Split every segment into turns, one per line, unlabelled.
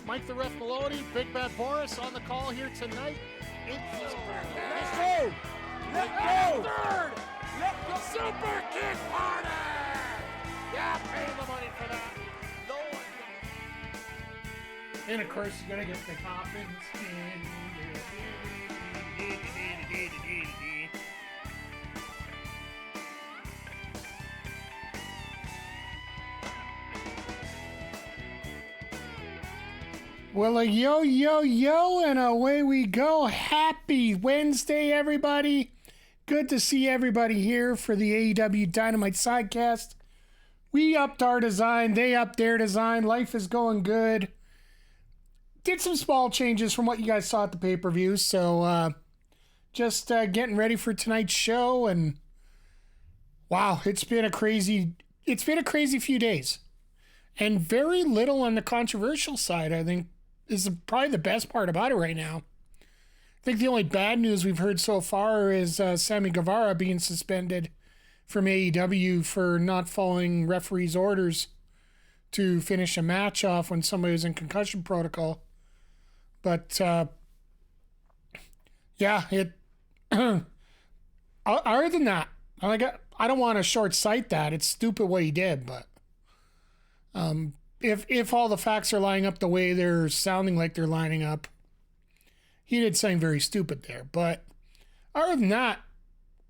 Mike the Ref Maloney, Big Bad Boris on the call here tonight.
Let's go! Third! Let the Super Kick Party!
Yeah, pay the money for that.
No one.
And of course, you gotta get the Coffin spin. Well, yo, and away we go. Happy Wednesday, everybody. Good to see everybody here for the AEW Dynamite Sidecast. We upped our design. They upped their design. Life is going good. Did some small changes from what you guys saw at the pay-per-view. So, just getting ready for tonight's show. And wow, it's been a crazy few days. And very little on the controversial side, I think, is probably the best part about it right now. I think the only bad news we've heard so far is Sammy Guevara being suspended from AEW for not following referees' orders to finish a match off when somebody was in concussion protocol. But, yeah, other than that, I don't want to short sight that. It's stupid what he did, but if all the facts are lining up the way they're sounding like they're lining up, he did something very stupid there. But other than that,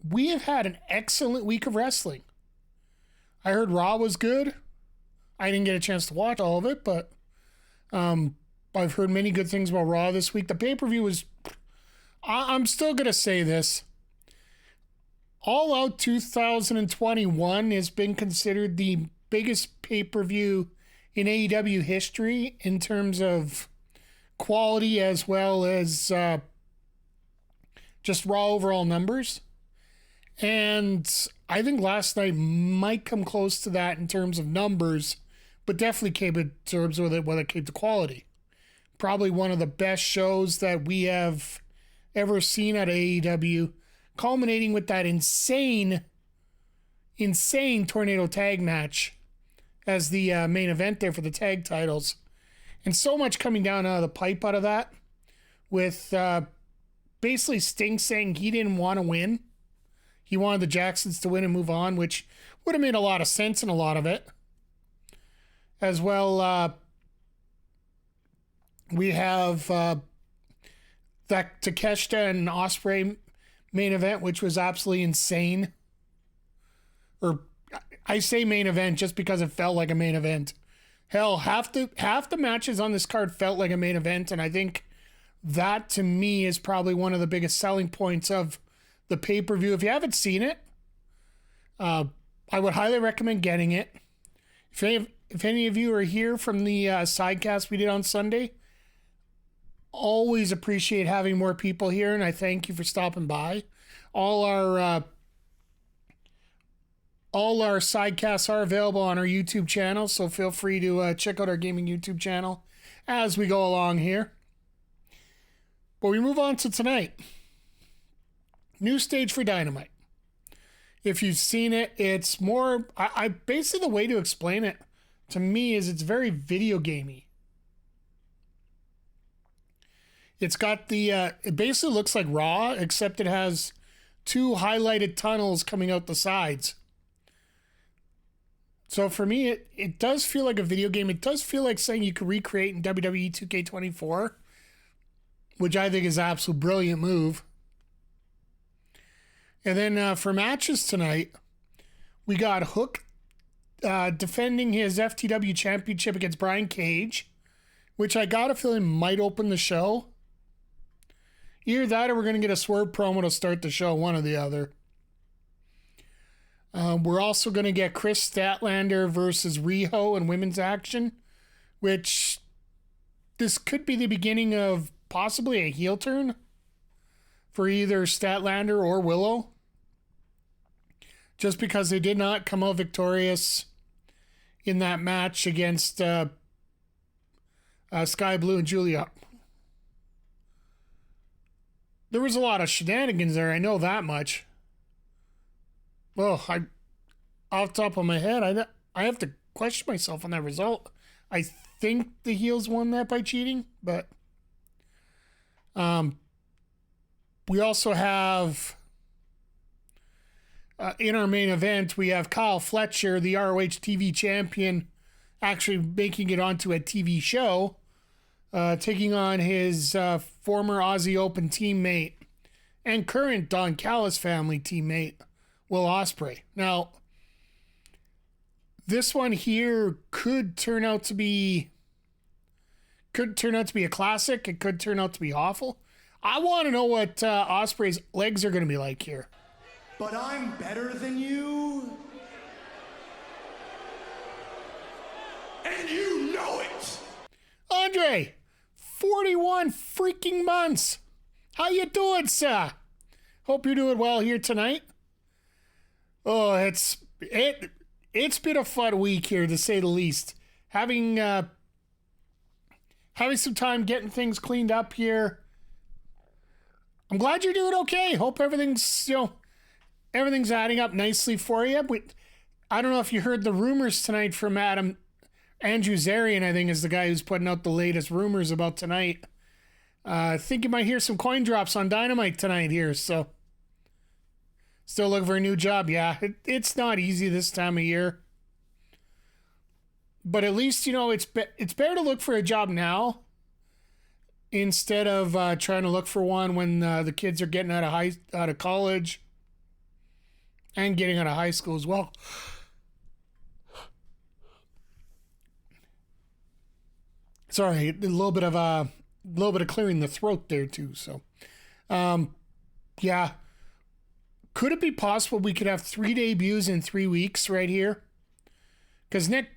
we have had an excellent week of wrestling. I heard Raw was good. I didn't get a chance to watch all of it, but I've heard many good things about Raw this week. The pay-per-view was, I'm still going to say this, All Out 2021 has been considered the biggest pay-per-view in AEW history in terms of quality as well as just raw overall numbers. And I think last night might come close to that in terms of numbers, but definitely came in terms of when it came to quality. Probably one of the best shows that we have ever seen at AEW, culminating with that insane tornado tag match as the main event there for the tag titles. And so much coming down out of the pipe out of that, with basically Sting saying he didn't want to win. He wanted the Jacksons to win and move on, which would have made a lot of sense in a lot of it. As well, we have that Takeshita and Ospreay main event, which was absolutely insane. Or I say main event just because it felt like a main event. Hell, half the matches on this card felt like a main event, and I think that to me is probably one of the biggest selling points of the pay-per-view. If you haven't seen it, I would highly recommend getting it. If any of you are here from the sidecast we did on Sunday, always appreciate having more people here, and I thank you for stopping by. All our sidecasts are available on our YouTube channel, so feel free to check out our gaming YouTube channel as we go along here. But we move on to tonight. New stage for Dynamite. If you've seen it, it's more... I basically, the way to explain it to me is it's very video gamey. It's got the... it basically looks like Raw, except it has two highlighted tunnels coming out the sides. So for me, it does feel like a video game. It does feel like something you could recreate in WWE 2K24, which I think is an absolute brilliant move. And then for matches tonight, we got Hook defending his FTW championship against Brian Cage, which I got a feeling might open the show. Either that or we're going to get a Swerve promo to start the show, one or the other. We're also going to get Kris Statlander versus Riho in women's action, which this could be the beginning of possibly a heel turn for either Statlander or Willow, just because they did not come out victorious in that match against Sky Blue and Julia. There was a lot of shenanigans there, I know that much. Well, off the top of my head, I have to question myself on that result. I think the heels won that by cheating, but we also have in our main event, we have Kyle Fletcher, the ROH TV champion, actually making it onto a TV show, taking on his former Aussie Open teammate and current Don Callis family teammate, Will Ospreay. Now, this one here could turn out to be a classic. It could turn out to be awful. I want to know what Ospreay's legs are going to be like here.
But I'm better than you. And you know it.
Andre, 41 freaking months. How you doing, sir? Hope you're doing well here tonight. Oh, it's been a fun week here, to say the least. Having some time getting things cleaned up here. I'm glad you're doing okay. Hope everything's adding up nicely for you. I don't know if you heard the rumors tonight from Andrew Zarian, I think, is the guy who's putting out the latest rumors about tonight. I think you might hear some coin drops on Dynamite tonight here, so still looking for a new job. Yeah, it's not easy this time of year. But at least, it's better to look for a job now instead of trying to look for one when the kids are getting out of college and getting out of high school as well. Sorry, a little bit of clearing the throat there too. So, yeah. Could it be possible we could have 3 debuts in 3 weeks right here? Because Nick,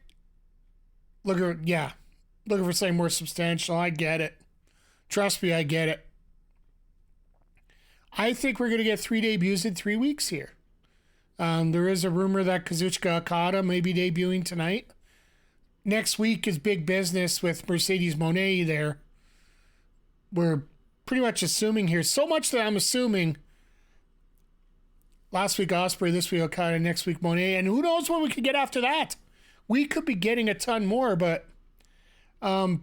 looking for something more substantial. I get it. Trust me, I get it. I think we're going to get 3 debuts in 3 weeks here. There is a rumor that Kazuchika Okada may be debuting tonight. Next week is big business with Mercedes Moné there. We're pretty much assuming here. So much that I'm assuming last week Osprey, this week Okada, next week Moné. And who knows what we could get after that. We could be getting a ton more, but I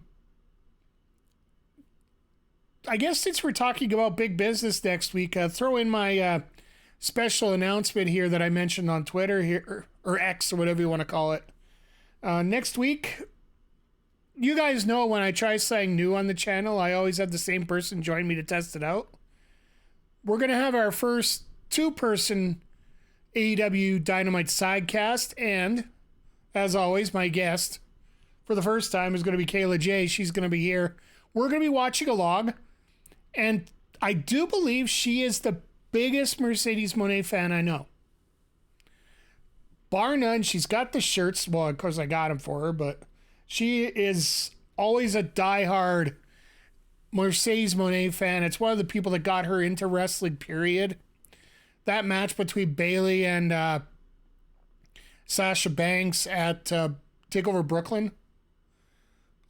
guess since we're talking about big business next week, throw in my special announcement here that I mentioned on Twitter here, or X, or whatever you want to call it. Next week, you guys know when I try something new on the channel, I always have the same person join me to test it out. We're going to have our first 2-person AEW Dynamite Sidecast, and as always, my guest for the first time is going to be Kayla J. She's going to be here. We're going to be watching along, and I do believe she is the biggest Mercedes Moné fan I know. Bar none, she's got the shirts. Well, of course I got them for her, but she is always a diehard Mercedes Moné fan. It's one of the people that got her into wrestling, period. That match between Bayley and Sasha Banks at TakeOver Brooklyn.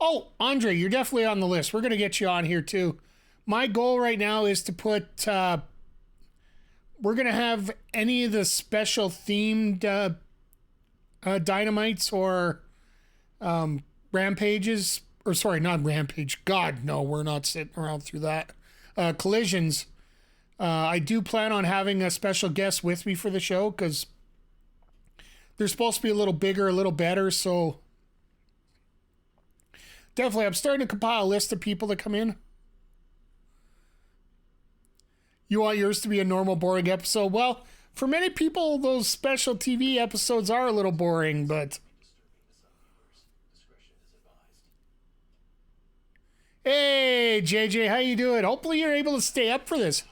Oh, Andre, you're definitely on the list. We're going to get you on here too. My goal right now is to put... we're going to have any of the special themed Dynamites or Rampages. Or sorry, not Rampage. God, no, we're not sitting around through that. Collisions. I do plan on having a special guest with me for the show because they're supposed to be a little bigger, a little better. So definitely, I'm starting to compile a list of people that come in. You want yours to be a normal, boring episode? Well, for many people, those special TV episodes are a little boring, but... Hey, JJ, how you doing? Hopefully you're able to stay up for this.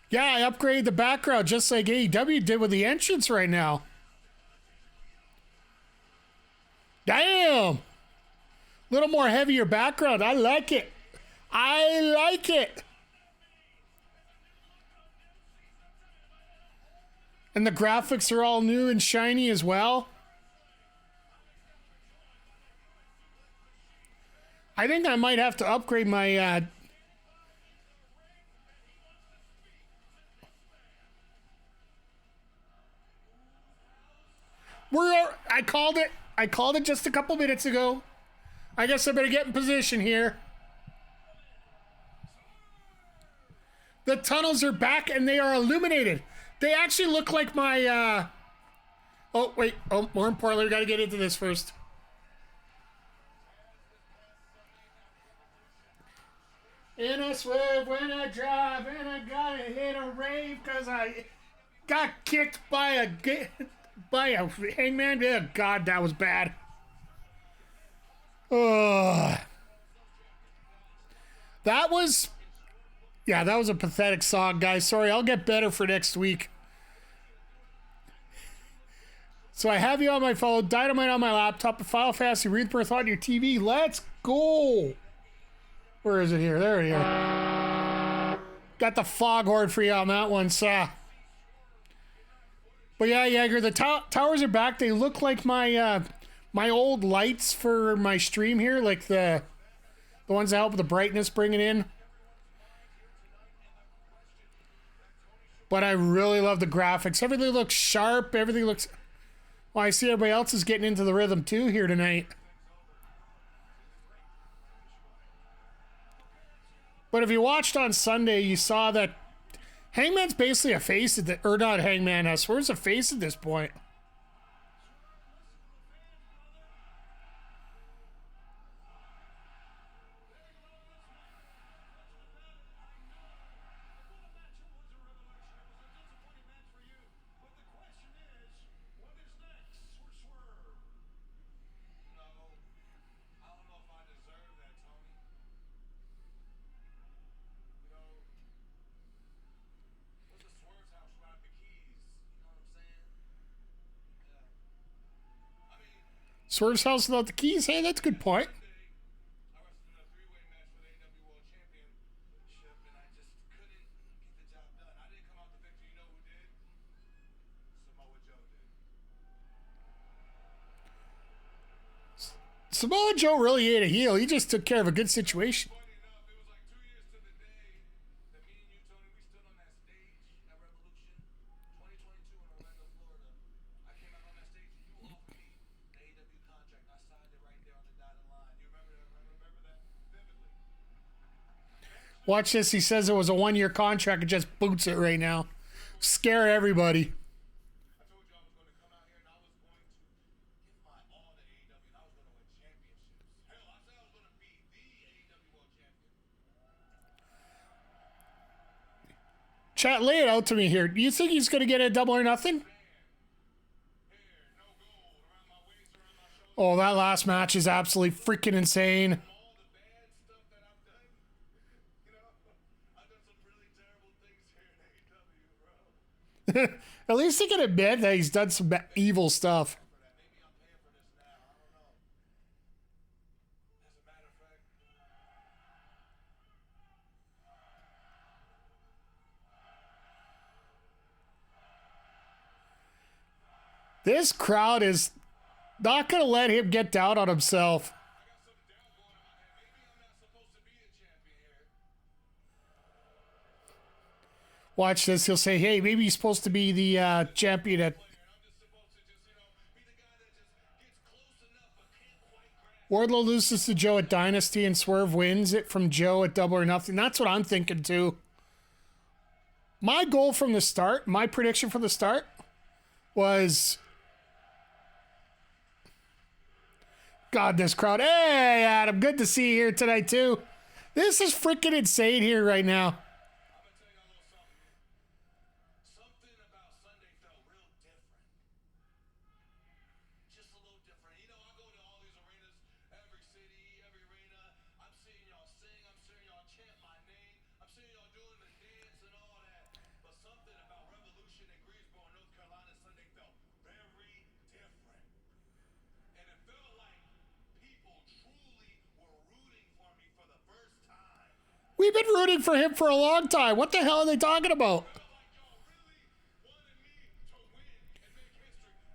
Yeah, I upgraded the background just like AEW did with the entrance right now. Damn! Little more heavier background. I like it. I like it. And the graphics are all new and shiny as well. I think I might have to upgrade my I called it. I called it just a couple minutes ago. I guess I better get in position here. The tunnels are back and they are illuminated. They actually look like my, oh, wait. Oh, more importantly, we got to get into this first. In a swerve when I drive and I gotta hit a rave because I got kicked by a Hangman. Oh, God, that was bad. That was a pathetic song, guys. Sorry, I'll get better for next week. So I have you on my phone, Dynamite on my laptop, a Final Fantasy Rebirth on your TV. Let's go. Where is it here? There we are. Got the foghorn for you on that one, so. But yeah, Jaeger, the towers are back. They look like my my old lights for my stream here, like the ones that help with the brightness, bring it in. But I really love the graphics. Everything looks sharp. Everything looks... Well, I see everybody else is getting into the rhythm too here tonight. But if you watched on Sunday, you saw that Hangman's basically a face at the... Or not Hangman, Swerve's a face at this point. Swerve's house without the keys? Hey, that's a good point. Samoa Joe really ain't a heel. He just took care of a good situation. Watch this. He says it was a one-year contract and just boots it right now. Scare everybody. Chat, lay it out to me here. Do you think he's going to get a double or nothing? Oh, that last match is absolutely freaking insane. At least he can admit that he's done some evil stuff. This crowd is not going to let him get down on himself. Watch this. He'll say, hey, maybe he's supposed to be the champion at... Wardlow loses to Joe at Dynasty and Swerve wins it from Joe at Double or Nothing. That's what I'm thinking too. My goal from the start, my prediction from the start was... God, this crowd. Hey, Adam, good to see you here tonight too. This is freaking insane here right now. We've been rooting for him for a long time. What the hell are they talking about?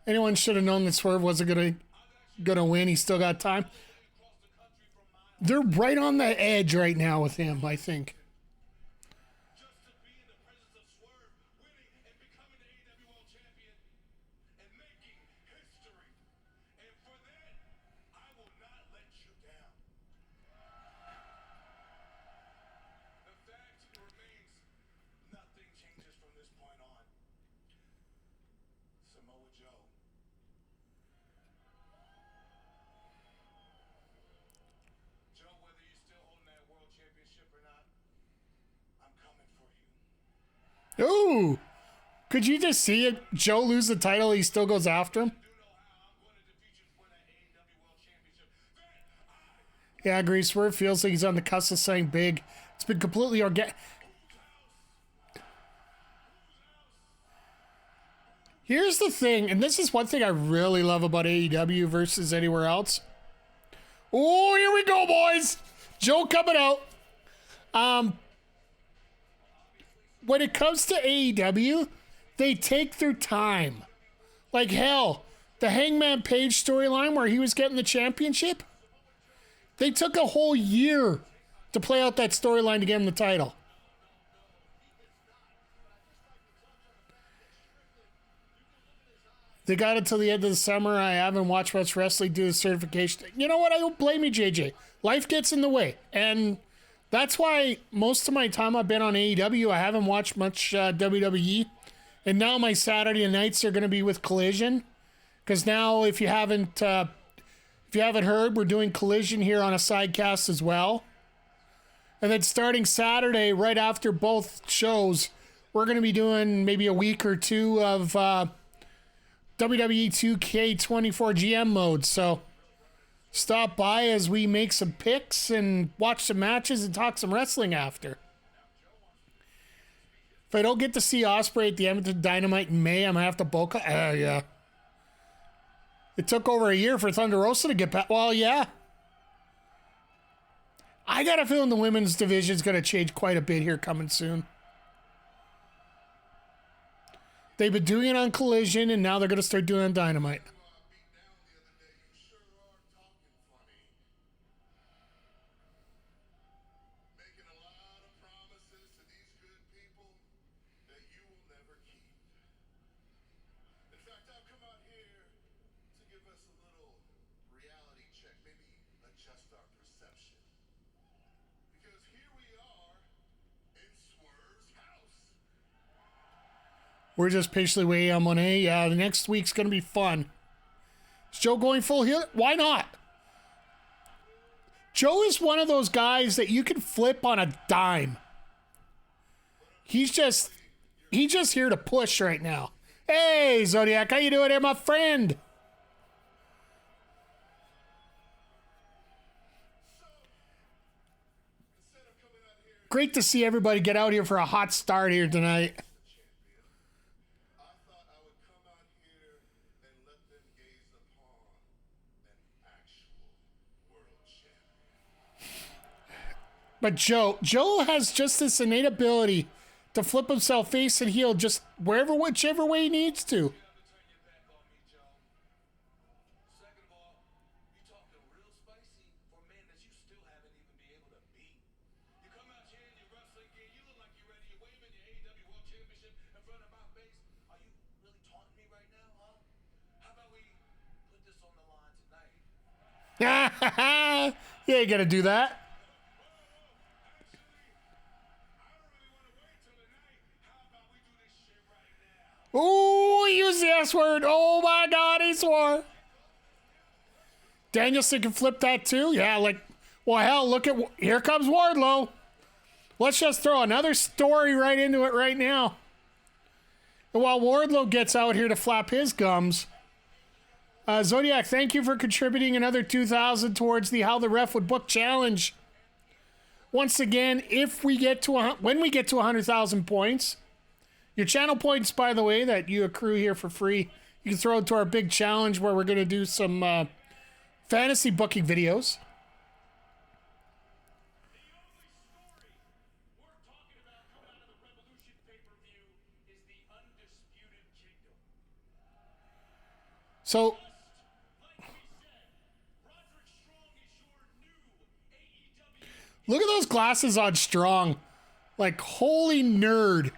Anyone should have known that Swerve wasn't gonna win. He's still got time. They're right on the edge right now with him, I think. Ooh. Could you just see it? Joe lose the title, he still goes after him. Yeah, I agree. Swerve feels like he's on the cusp of something big. It's been completely organic. Here's the thing, and this is one thing I really love about AEW versus anywhere else. Oh, here we go, boys. Joe coming out. When it comes to AEW, they take their time. Like hell, the Hangman Page storyline where he was getting the championship, they took a whole year to play out that storyline to get him the title. They got it till the end of the summer. I haven't watched much wrestling due to certification. You know what? I don't blame you, JJ. Life gets in the way. And that's why most of my time I've been on AEW. I haven't watched much WWE. And now my Saturday nights are going to be with Collision. Because now, if you haven't heard, we're doing Collision here on a sidecast as well. And then starting Saturday, right after both shows, we're going to be doing maybe a week or two of WWE 2K24 GM mode. So stop by as we make some picks and watch some matches and talk some wrestling after. If I don't get to see Ospreay at the end of the Dynamite in May, I'm going to have to bulk up. Yeah. It took over a year for Thunder Rosa to get back. Well, yeah. I got a feeling the women's division is going to change quite a bit here coming soon. They've been doing it on Collision, and now they're going to start doing it on Dynamite. We're just patiently waiting on Monet. Yeah, the next week's going to be fun. Is Joe going full heel? Why not? Joe is one of those guys that you can flip on a dime. He's just here to push right now. Hey, Zodiac, how you doing there, my friend? Great to see everybody get out here for a hot start here tonight. But Joe has just this innate ability to flip himself face and heel just whichever way he needs to. Yeah, you gotta do that. Ooh, he used the S word. Oh my God, he swore. Danielson can flip that too. Yeah, well, hell, here comes Wardlow. Let's just throw another story right into it right now. And while Wardlow gets out here to flap his gums, Zodiac, thank you for contributing another 2,000 towards the How the Ref Would Book challenge. Once again, when we get to 100,000 points, your channel points, by the way, that you accrue here for free, you can throw it to our big challenge where we're going to do some fantasy booking videos. So, look at those glasses on Strong. Like, holy nerd.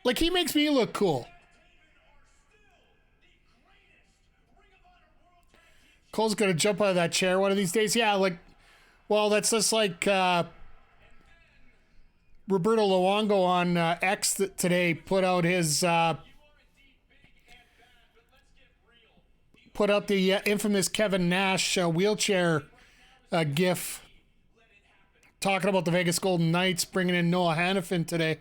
Like, he makes me look cool. Cole's going to jump out of that chair one of these days. Yeah, that's just like Roberto Luongo on X today put out the infamous Kevin Nash wheelchair gif talking about the Vegas Golden Knights bringing in Noah Hannafin today.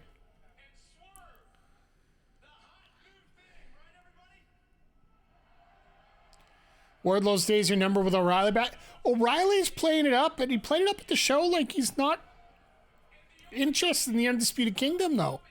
Wardlow's days are numbered with O'Reilly back. O'Reilly's playing it up, and he played it up at the show like he's not interested in the Undisputed Kingdom, though.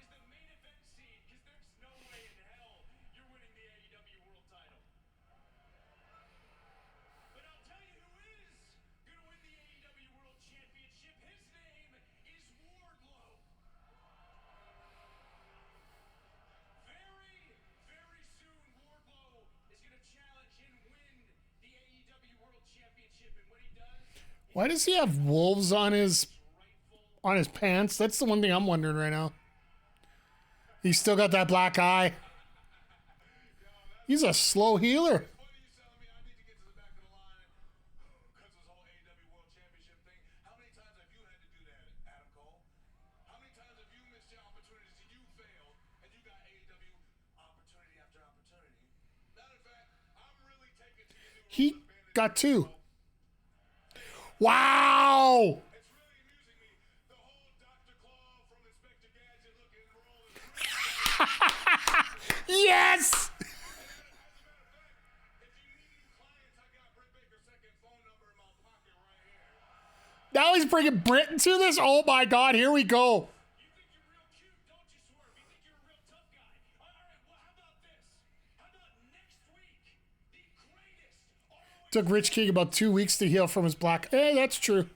Why does he have wolves on his pants? That's the one thing I'm wondering right now. He's still got that black eye. He's a slow healer. He got two. Wow! Yes! Now he's bringing Britt into this? Oh my God, here we go. Took Rich King about 2 weeks to heal from his black. Hey, that's true.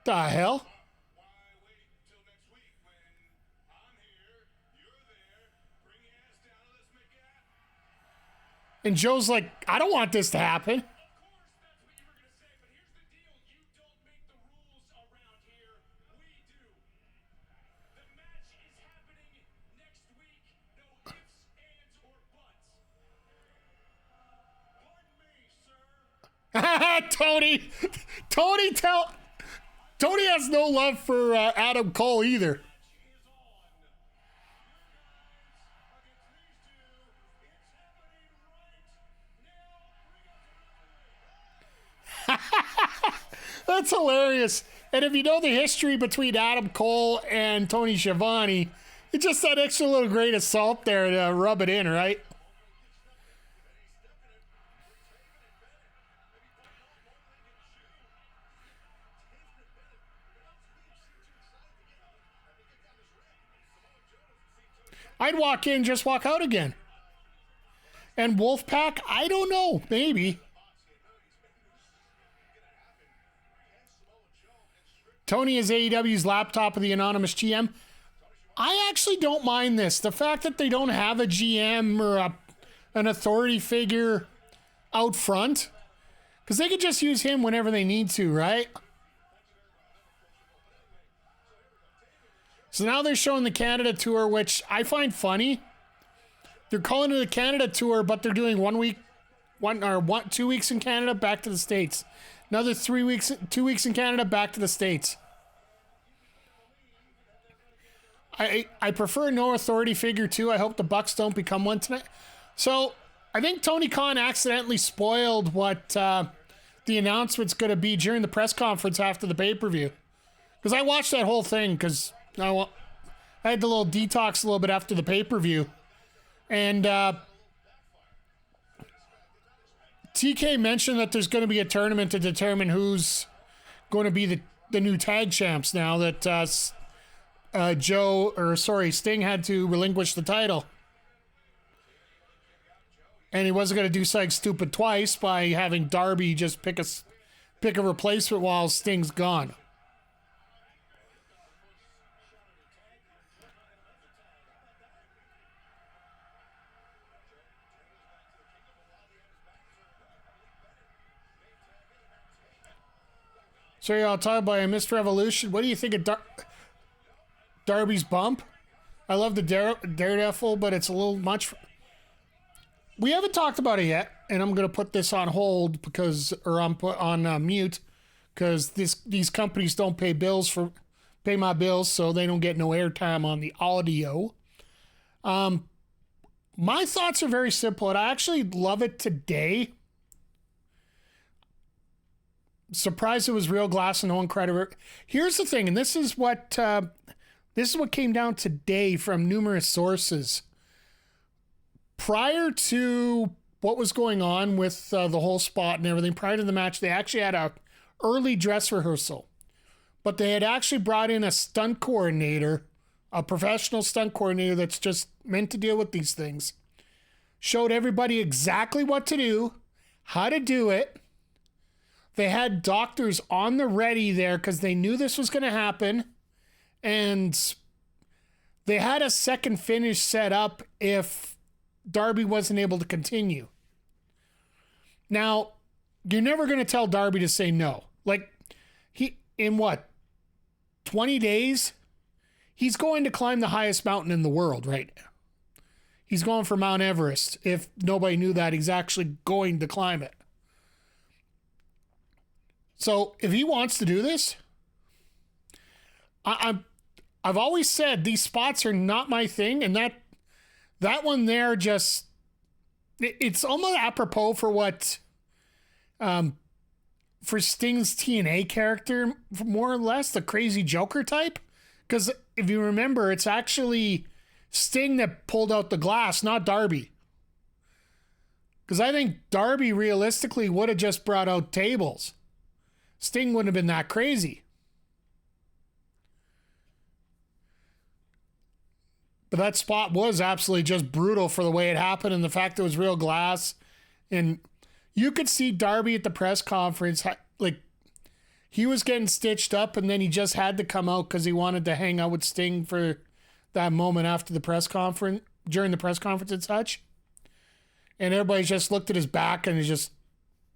The hell? And Joe's like, I don't want this to happen. Tony has no love for Adam Cole either. That's hilarious. And if you know the history between Adam Cole and Tony Schiavone, it's just that extra little grain of salt there to rub it in, right? I'd walk in, just walk out again. And Wolfpack, I don't know, maybe. Tony is AEW's laptop of the anonymous GM. I actually don't mind this. The fact that they don't have a GM or an authority figure out front. Because they could just use him whenever they need to, right? So now they're showing the Canada tour, which I find funny. They're calling it a Canada tour, but they're doing 2 weeks in Canada, back to the States. Another 2 weeks in Canada, back to the States. I prefer no authority figure too. I hope the Bucks don't become one tonight. So I think Tony Khan accidentally spoiled what the announcement's going to be during the press conference after the pay-per-view. Because I watched that whole thing because I had the little detox a little bit after the pay-per-view. And TK mentioned that there's going to be a tournament to determine who's going to be the new tag champs now that Sting had to relinquish the title. And he wasn't going to do something stupid twice by having Darby just pick a replacement while Sting's gone. So yeah, I'll talk about a missed revolution. What do you think of Darby's bump? I love the Daredevil, but it's a little much. We haven't talked about it yet, and I'm going to put this on hold on mute because these companies don't pay my bills, so they don't get no airtime on the audio. My thoughts are very simple, and I actually love it today. Surprised it was real glass and no one cried over it. Here's the thing, and this is what This is what came down today from numerous sources. Prior to what was going on with the whole spot and everything, prior to the match, they actually had a early dress rehearsal. But they had actually brought in a stunt coordinator, a professional stunt coordinator that's just meant to deal with these things. Showed everybody exactly what to do, how to do it. They had doctors on the ready there because they knew this was going to happen. And they had a second finish set up if Darby wasn't able to continue. Now, you're never going to tell Darby to say no. Like, he, in what, 20 days? He's going to climb the highest mountain in the world right now. He's going for Mount Everest. If nobody knew that, he's actually going to climb it. So if he wants to do this, I've always said these spots are not my thing, and that one there just, it's almost apropos for what, for Sting's TNA character, more or less, the crazy Joker type. Because if you remember, it's actually Sting that pulled out the glass, not Darby. Because I think Darby realistically would have just brought out tables. Sting wouldn't have been that crazy. But that spot was absolutely just brutal for the way it happened and the fact it was real glass. And you could see Darby at the press conference, like, he was getting stitched up and then he just had to come out because he wanted to hang out with Sting for that moment after the press conference, during the press conference and such. And everybody just looked at his back and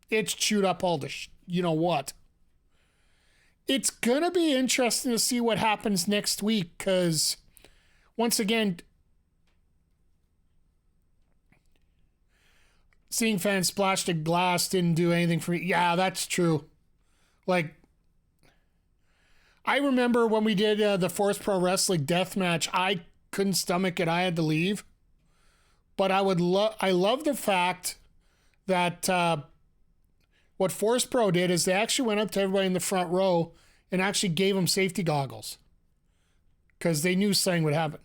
it's chewed up all the you know what. It's going to be interesting to see what happens next week because, once again, seeing fans splash the glass didn't do anything for me. Yeah, that's true. Like, I remember when we did the Force Pro Wrestling death match, I couldn't stomach it. I had to leave. But I love the fact that what Force Pro did is they actually went up to everybody in the front row and actually gave them safety goggles because they knew something would happen.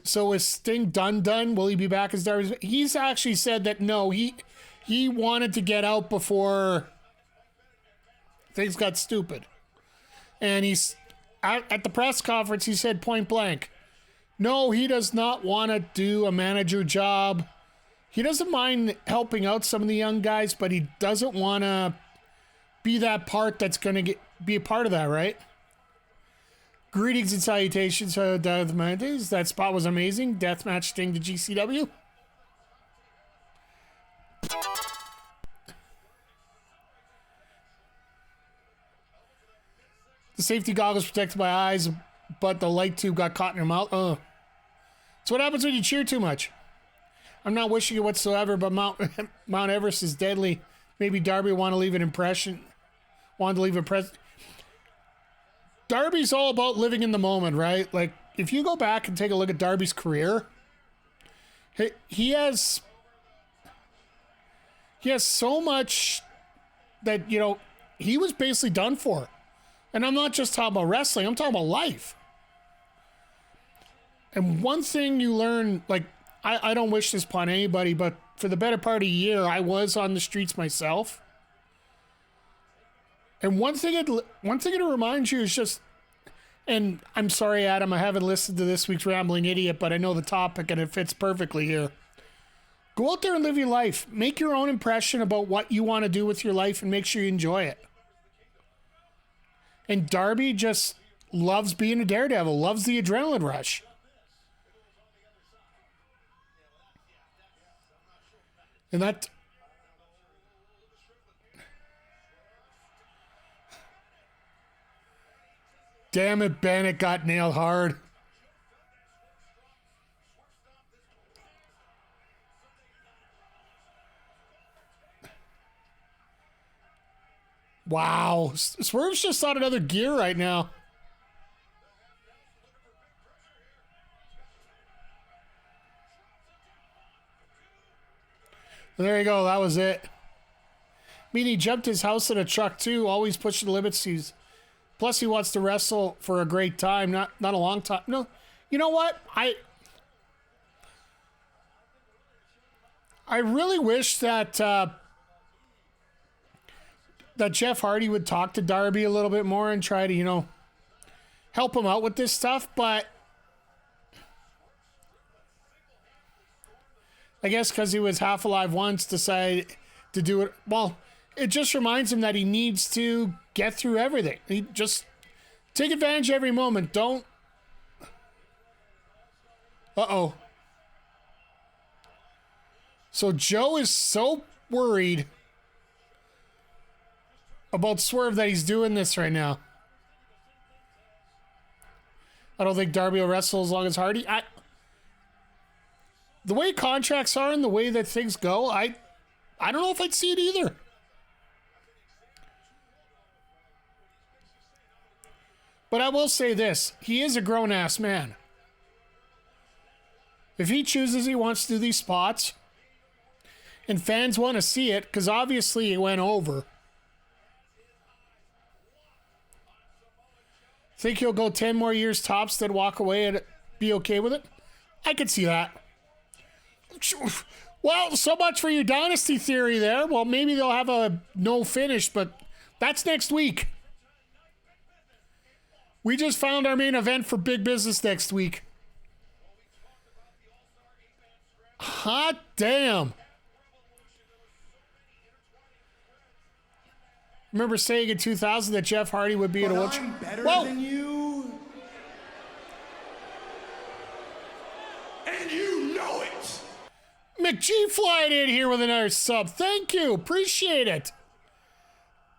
So is Sting done? Will he be back as Darby? He's actually said that no, he wanted to get out before things got stupid. And he's at the press conference, he said point blank, no, he does not want to do a manager job. He doesn't mind helping out some of the young guys, but he doesn't want to be that part that's going to be a part of that, right? Greetings and salutations, Deathmatches. That spot was amazing. Deathmatch Sting to GCW. The safety goggles protected my eyes, but the light tube got caught in your mouth. It's what happens when you cheer too much. I'm not wishing it whatsoever, but Mount Everest is deadly. Maybe Darby wanted to leave an impression. Darby's all about living in the moment, right? Like, if you go back and take a look at Darby's career, he has so much that, you know, he was basically done for. And I'm not just talking about wrestling, I'm talking about life. And one thing you learn, like, I don't wish this upon anybody, but for the better part of a year, I was on the streets myself. And one thing it reminds you is just, and I'm sorry, Adam, I haven't listened to this week's Rambling Idiot, but I know the topic and it fits perfectly here. Go out there and live your life. Make your own impression about what you want to do with your life and make sure you enjoy it. And Darby just loves being a daredevil, loves the adrenaline rush. And that... Damn it, Bennett got nailed hard. Wow. Swerve's just on another gear right now. There you go. That was it. mean, he jumped his house in a truck too, always pushing the limits. Plus he wants to wrestle for a great time, not a long time. No, you know what? I really wish that that Jeff Hardy would talk to Darby a little bit more and try to, help him out with this stuff, but I guess because he was half alive once, decided to do it. Well, it just reminds him that he needs to get through everything. He just take advantage of every moment. Don't. Uh-oh. So Joe is so worried about Swerve that he's doing this right now. I don't think Darby will wrestle as long as Hardy. The way contracts are and the way that things go, I don't know if I'd see it either. But I will say this. He is a grown-ass man. If he chooses he wants to do these spots and fans want to see it, because obviously it went over, think he'll go 10 more years tops, then walk away and be okay with it? I could see that. Well, so much for your dynasty theory there. Well, maybe they'll have a no finish, but that's next week. We just found our main event for Big Business next week. Hot damn. Remember saying in 2000 that Jeff Hardy would be in a wheelchair?
I'm better
Whoa.
than you. And you know it.
McG flying in here with another sub. Thank you. Appreciate it.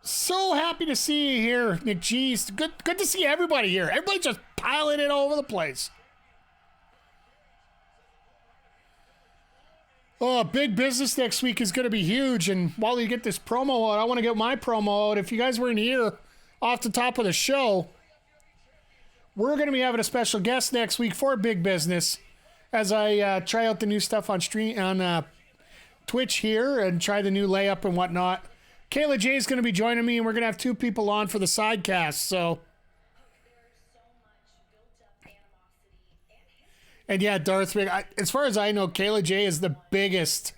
So happy to see you here, McG's. Good to see everybody here. Everybody just piling it all over the place. Oh, Big Business next week is going to be huge. And while you get this promo out, I want to get my promo out. If you guys weren't here off the top of the show, we're going to be having a special guest next week for Big Business as I try out the new stuff on Twitch here and try the new layup and whatnot. Kayla J is going to be joining me, and we're going to have two people on for the sidecast. So, and yeah, Darth, as far as I know, Kayla J is the biggest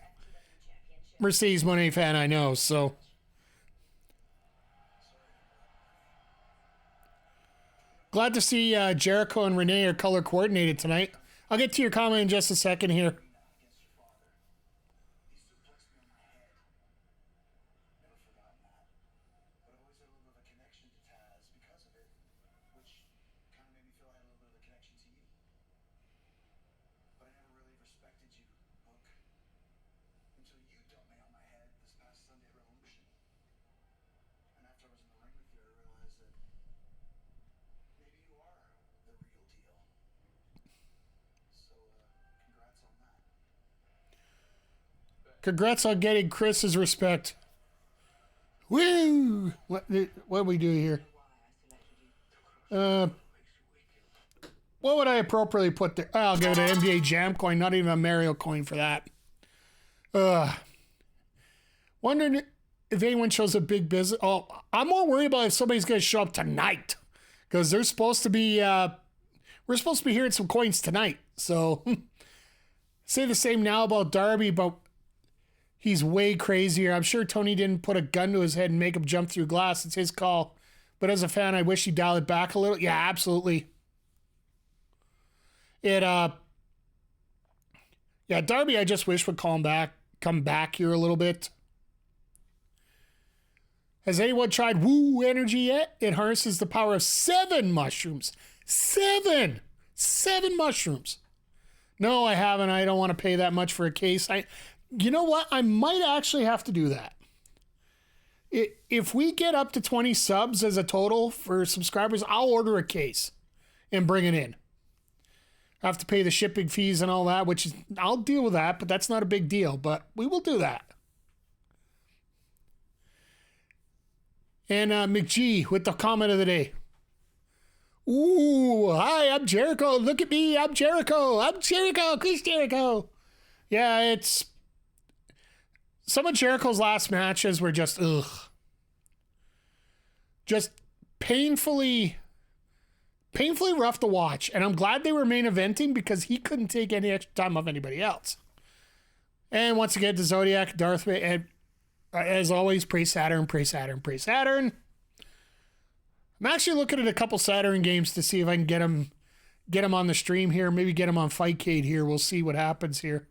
Mercedes Moné fan I know. So, glad to see Jericho and Renee are color coordinated tonight. I'll get to your comment in just a second here. Congrats on getting Chris's respect. Woo! What do we do here? What would I appropriately put there? I'll give it an NBA Jam coin, not even a Mario coin for that. Wondering if anyone shows a Big Business. Oh, I'm more worried about if somebody's going to show up tonight. Because they're supposed to be, we're supposed to be hearing some coins tonight. So, say the same now about Darby, but he's way crazier. I'm sure Tony didn't put a gun to his head and make him jump through glass. It's his call. But as a fan, I wish he'd dial it back a little. Yeah, absolutely. Yeah, Darby, I just wish would come back here a little bit. Has anyone tried Woo Energy yet? It harnesses the power of 7 mushrooms. 7 mushrooms. No, I haven't. I don't want to pay that much for a case. You know what? I might actually have to do that. If we get up to 20 subs as a total for subscribers, I'll order a case and bring it in. I have to pay the shipping fees and all that, which is, I'll deal with that, but that's not a big deal. But we will do that. And McG with the comment of the day. Ooh, hi, I'm Jericho. Look at me, I'm Jericho. Kris Jericho. Yeah, Some of Jericho's last matches were just, ugh. Just painfully rough to watch. And I'm glad they were main eventing because he couldn't take any extra time off anybody else. And once again, the Zodiac, Darth Vader, and as always, praise Saturn, praise Saturn, praise Saturn. I'm actually looking at a couple Saturn games to see if I can get him on the stream here. Maybe get him on Fightcade here. We'll see what happens here.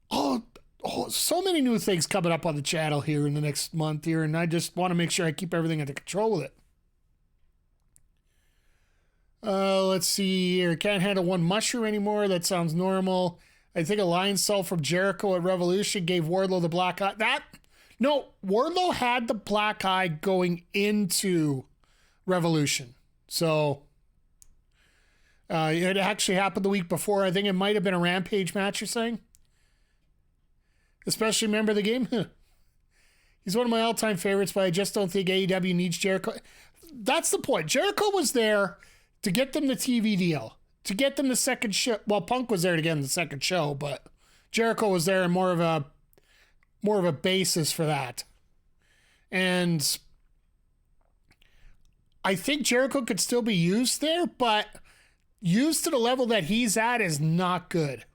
Oh, so many new things coming up on the channel here in the next month here, and I just want to make sure I keep everything under control with it. Let's see here. Can't handle one mushroom anymore. That sounds normal. I think a lion cell from Jericho at Revolution gave Wardlow the black eye. No, Wardlow had the black eye going into Revolution. So it actually happened the week before. I think it might have been a Rampage match you're saying. Especially remember the game? He's one of my all-time favorites, but I just don't think AEW needs Jericho. That's the point. Jericho was there to get them the TV deal, to get them the second show. Well, Punk was there to get them the second show, but Jericho was there more of a basis for that. And I think Jericho could still be used there, but used to the level that he's at is not good.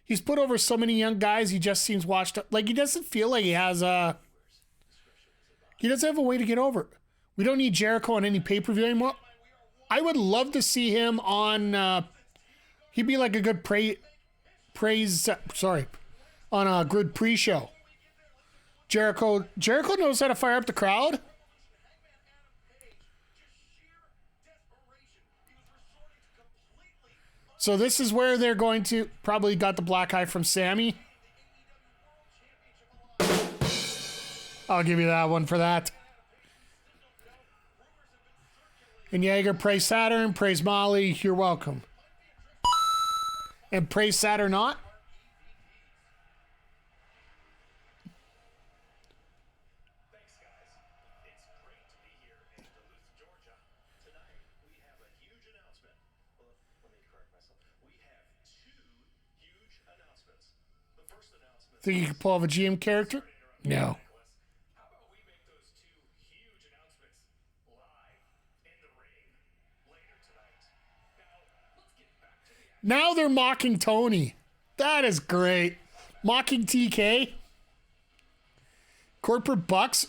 He's put over so many young guys, he just seems washed up. Like, he doesn't feel like he doesn't have a way to get over. We don't need Jericho on any pay-per-view anymore. I would love to see him on, he'd be like a good on a good pre-show. Jericho knows how to fire up the crowd. So this is where they're going to probably got the black eye from Sammy. I'll give you that one for that. And Jaeger, praise Saturn, praise Molly, you're welcome. And praise Saturn not. Think you can pull off a GM character? No. Now they're mocking Tony. That is great. Mocking TK. Corporate Bucks.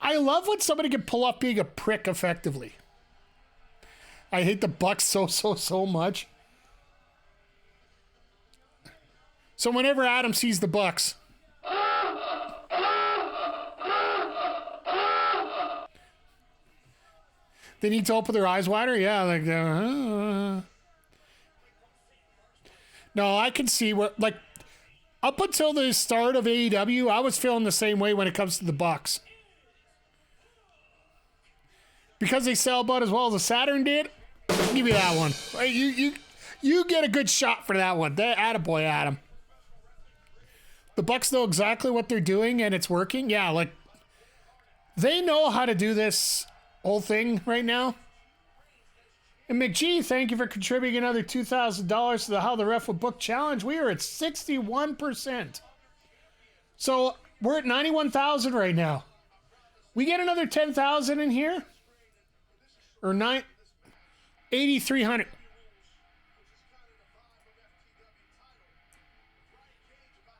I love when somebody can pull off being a prick effectively. I hate the Bucks so much. So whenever Adam sees the Bucks, they need to open their eyes wider. Yeah, like no, I can see what, like, up until the start of AEW, I was feeling the same way when it comes to the Bucks. Because they sell about as well as the Saturn did, I'll give you that one. You get a good shot for that one. Attaboy, Adam. The Bucks know exactly what they're doing and it's working. Yeah, like, they know how to do this whole thing right now. And McGee, thank you for contributing another $2,000 to the How the Ref Would Book challenge. We are at 61%. So we're at 91,000 right now. We get another 10,000 in here? Or 8,300.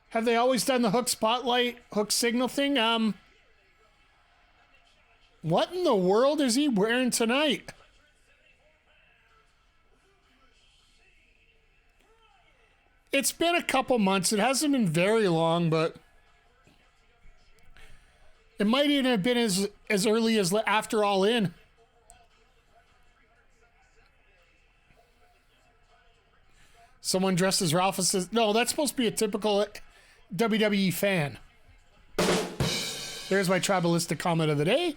Have they always done the hook spotlight, hook signal thing? What in the world is he wearing tonight? It's been a couple months. It hasn't been very long, but it might even have been as early as after All In. Someone dressed as Ralph says, no, that's supposed to be a typical WWE fan. There's my tribalistic comment of the day.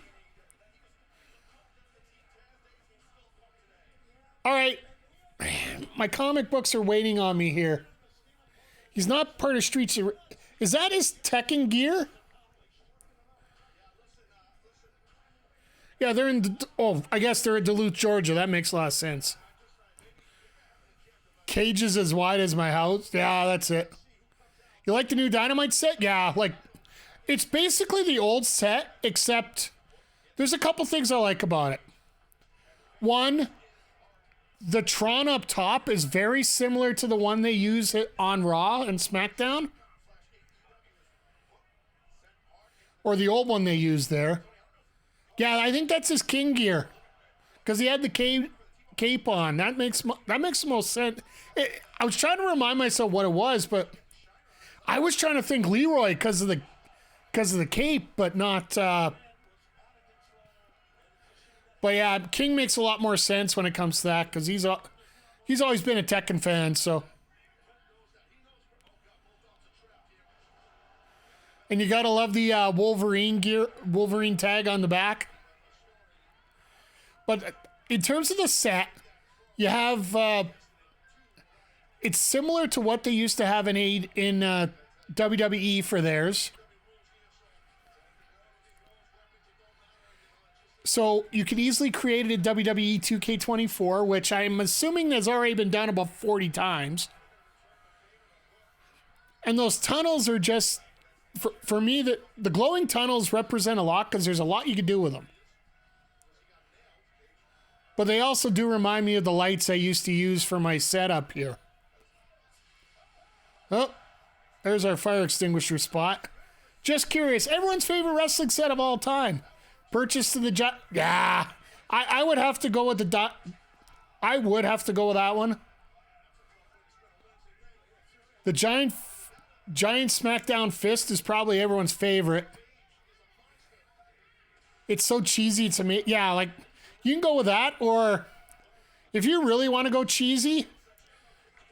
All right. My comic books are waiting on me here. He's not part of Streets. Is that his Tekken gear? Yeah, they're in... I guess they're in Duluth, Georgia. That makes a lot of sense. Cages as wide as my house. Yeah, that's it. You like the new Dynamite set? Yeah, like, it's basically the old set, except there's a couple things I like about it. One, the Tron up top is very similar to the one they use on Raw and SmackDown. Or the old one they used there. Yeah, I think that's his King gear. Because he had the cape on. That makes the most sense. I was trying to remind myself what it was, but I was trying to think Leroy because of the cape, but not. But yeah, King makes a lot more sense when it comes to that because he's always been a Tekken fan. So, and you gotta love the Wolverine tag on the back. But in terms of the set, you have it's similar to what they used to have in WWE for theirs. So you could easily create it in WWE 2K24, which I'm assuming has already been done about 40 times. And those tunnels are just, for me, the glowing tunnels represent a lot because there's a lot you can do with them. But they also do remind me of the lights I used to use for my setup here. Oh, there's our fire extinguisher spot. Just curious, everyone's favorite wrestling set of all time. Purchased in the yeah. I would have to go with I would have to go with that one. The giant SmackDown fist is probably everyone's favorite. It's so cheesy to me. Yeah, like you can go with that, or if you really want to go cheesy,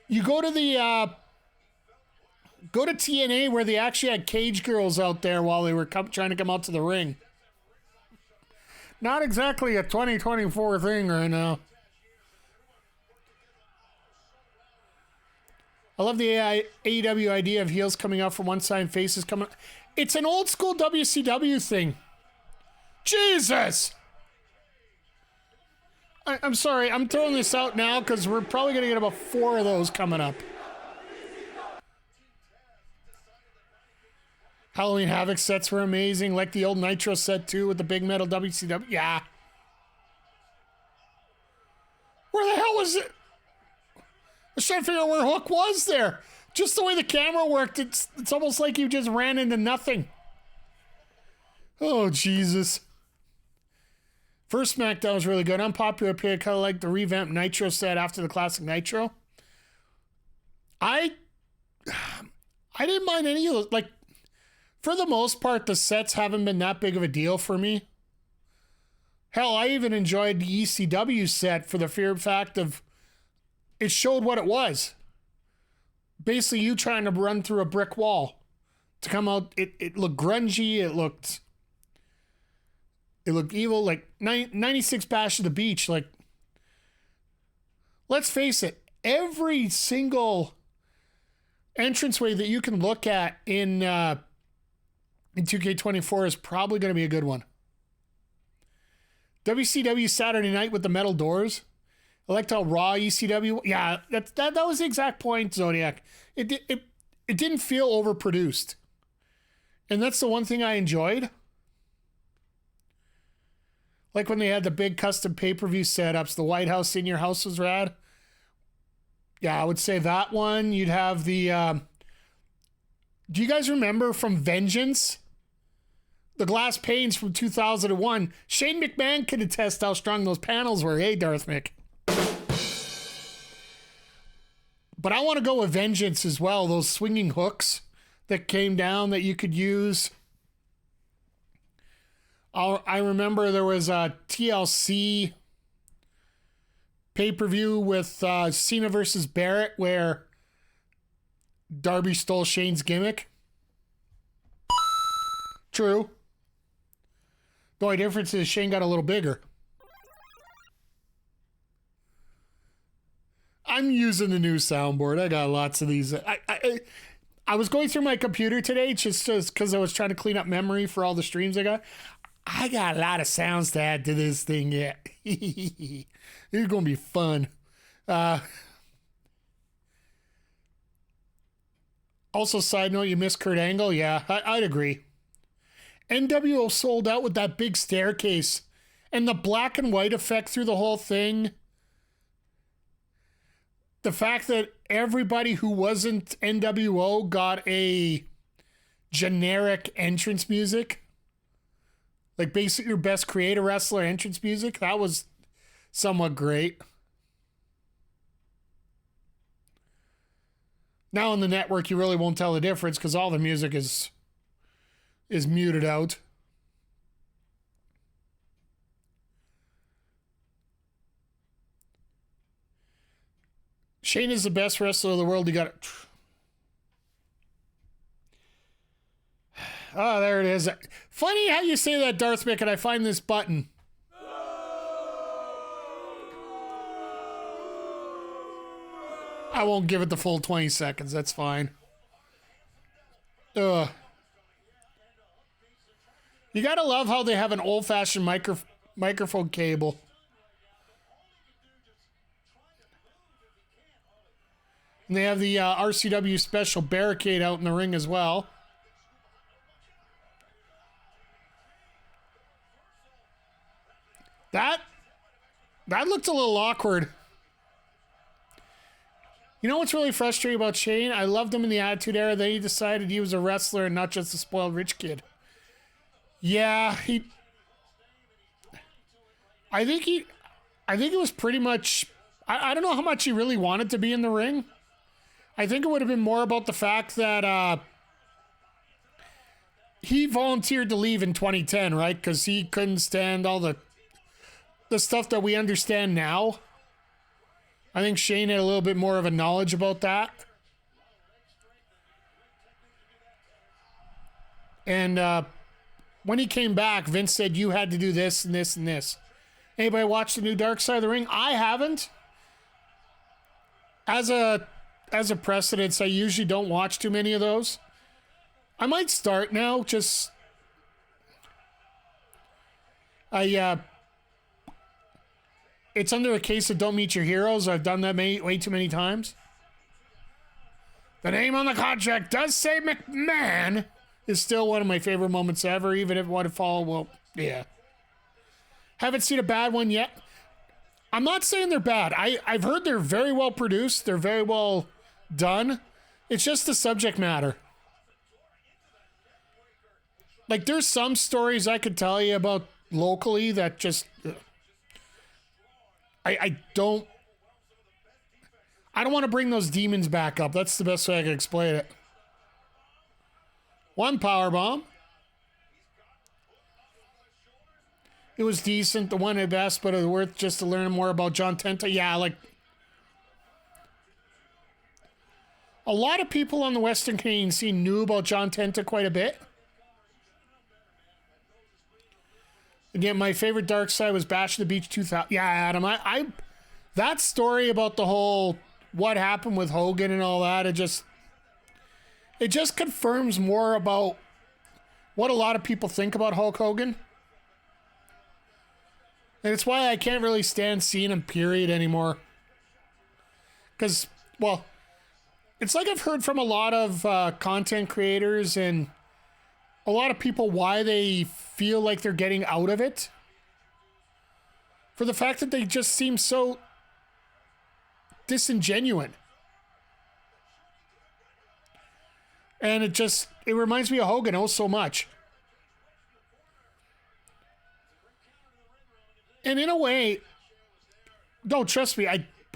you go to the go to TNA where they actually had cage girls out there while they were trying to come out to the ring. Not exactly a 2024 thing right now. I love the AEW idea of heels coming out from one side and faces coming out. It's an old school WCW thing. Jesus! I'm sorry, I'm throwing this out now because we're probably going to get about 4 of those coming up. Halloween Havoc sets were amazing, like the old Nitro set too with the big metal WCW. Yeah. Where the hell was it? I was trying to figure out where Hook was there. Just the way the camera worked, it's almost like you just ran into nothing. Oh, Jesus. First SmackDown was really good. Unpopular opinion, kind of like the revamped Nitro set after the classic Nitro. I didn't mind any of those. Like, for the most part, the sets haven't been that big of a deal for me. Hell, I even enjoyed the ECW set for the fear fact of it showed what it was. Basically, you trying to run through a brick wall. To come out, it looked grungy, it looked evil, like 96 Bash of the Beach. Like, let's face it, every single entranceway that you can look at in 2K24 is probably going to be a good one. WCW Saturday Night with the metal doors. I liked how Raw ECW. Yeah, that was the exact point, Zodiac. It didn't feel overproduced. And that's the one thing I enjoyed. Like when they had the big custom pay-per-view setups, the White House in your house was rad. Yeah, I would say that one. You'd have the... do you guys remember from Vengeance? The glass panes from 2001. Shane McMahon could attest how strong those panels were. Hey, Darth Mick. But I want to go with Vengeance as well. Those swinging hooks that came down that you could use. I remember there was a TLC pay-per-view with Cena versus Barrett where Darby stole Shane's gimmick. True. The only difference is Shane got a little bigger. I'm using the new soundboard. I got lots of these. I was going through my computer today just because I was trying to clean up memory for all the streams I got. I got a lot of sounds to add to this thing yet. It's going to be fun. Also, side note, you missed Kurt Angle? Yeah, I'd agree. NWO sold out with that big staircase and the black and white effect through the whole thing. The fact that everybody who wasn't NWO got a generic entrance music, like basically your best creator wrestler entrance music, that was somewhat great. Now on the network, you really won't tell the difference because all the music is muted out. Shane is the best wrestler of the world. You got it. Oh, there it is. Funny how you say that, Darth Mick, and I find this button. I won't give it the full 20 seconds. That's fine. Ugh. You gotta love how they have an old-fashioned microphone cable. And they have the RCW special barricade out in the ring as well. That looked a little awkward. You know what's really frustrating about Shane? I loved him in the Attitude Era. Then he decided he was a wrestler and not just a spoiled rich kid. Yeah, I think it was pretty much... I don't know how much he really wanted to be in the ring. I think it would have been more about the fact that he volunteered to leave in 2010, right? Because he couldn't stand all the stuff that we understand now. I think Shane had a little bit more of a knowledge about that. And when he came back, Vince said, you had to do this and this and this. Anybody watch the new Dark Side of the Ring? I haven't. As a precedence, I usually don't watch too many of those. I might start now, it's under a case of don't meet your heroes. I've done that way too many times. The name on the contract does say McMahon is still one of my favorite moments ever, even if what it follow, well, yeah. Haven't seen a bad one yet. I'm not saying they're bad. I've heard they're very well produced. They're very well done. It's just the subject matter. Like, there's some stories I could tell you about locally that just... I don't want to bring those demons back up. That's the best way I can explain it. One powerbomb. It was decent. The one at best, but it was worth just to learn more about John Tenta. Yeah, like... A lot of people on the Western Canadian scene knew about John Tenta quite a bit. Again, my favorite Dark Side was Bash at the Beach 2000. Yeah, Adam, I that story about the whole what happened with Hogan and all that, it just confirms more about what a lot of people think about Hulk Hogan. And it's why I can't really stand seeing him, period, anymore. Because, well, it's like I've heard from a lot of content creators and a lot of people why they feel like they're getting out of it. For the fact that they just seem so disingenuous. And it reminds me of Hogan oh so much. And in a way, no, trust me,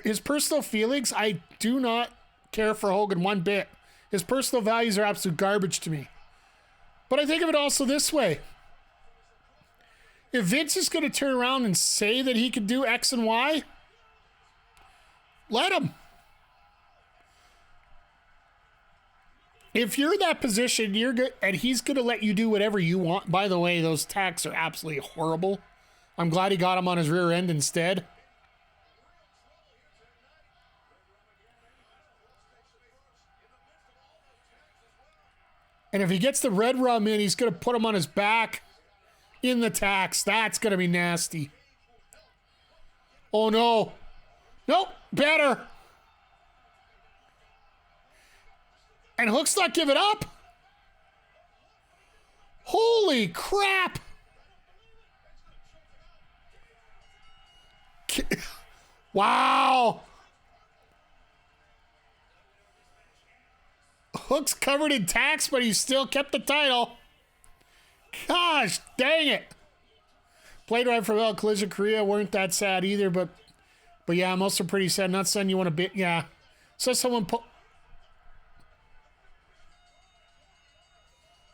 his personal feelings, I do not care for Hogan one bit. His personal values are absolute garbage to me. But I think of it also this way. If Vince is going to turn around and say that he can do X and Y, let him. If you're in that position, you're good, and he's going to let you do whatever you want. By the way, those tacks are absolutely horrible. I'm glad he got him on his rear end instead. And if he gets the red rum in, he's going to put him on his back in the tacks. That's going to be nasty. Oh, no. Nope, better. And Hook's not giving up. Holy crap. Wow. Hook's covered in tax, but he still kept the title. Gosh, dang it. Played right for well. Collision Korea weren't that sad either, but yeah, most are pretty sad. Not saying you want to bit. Yeah. So someone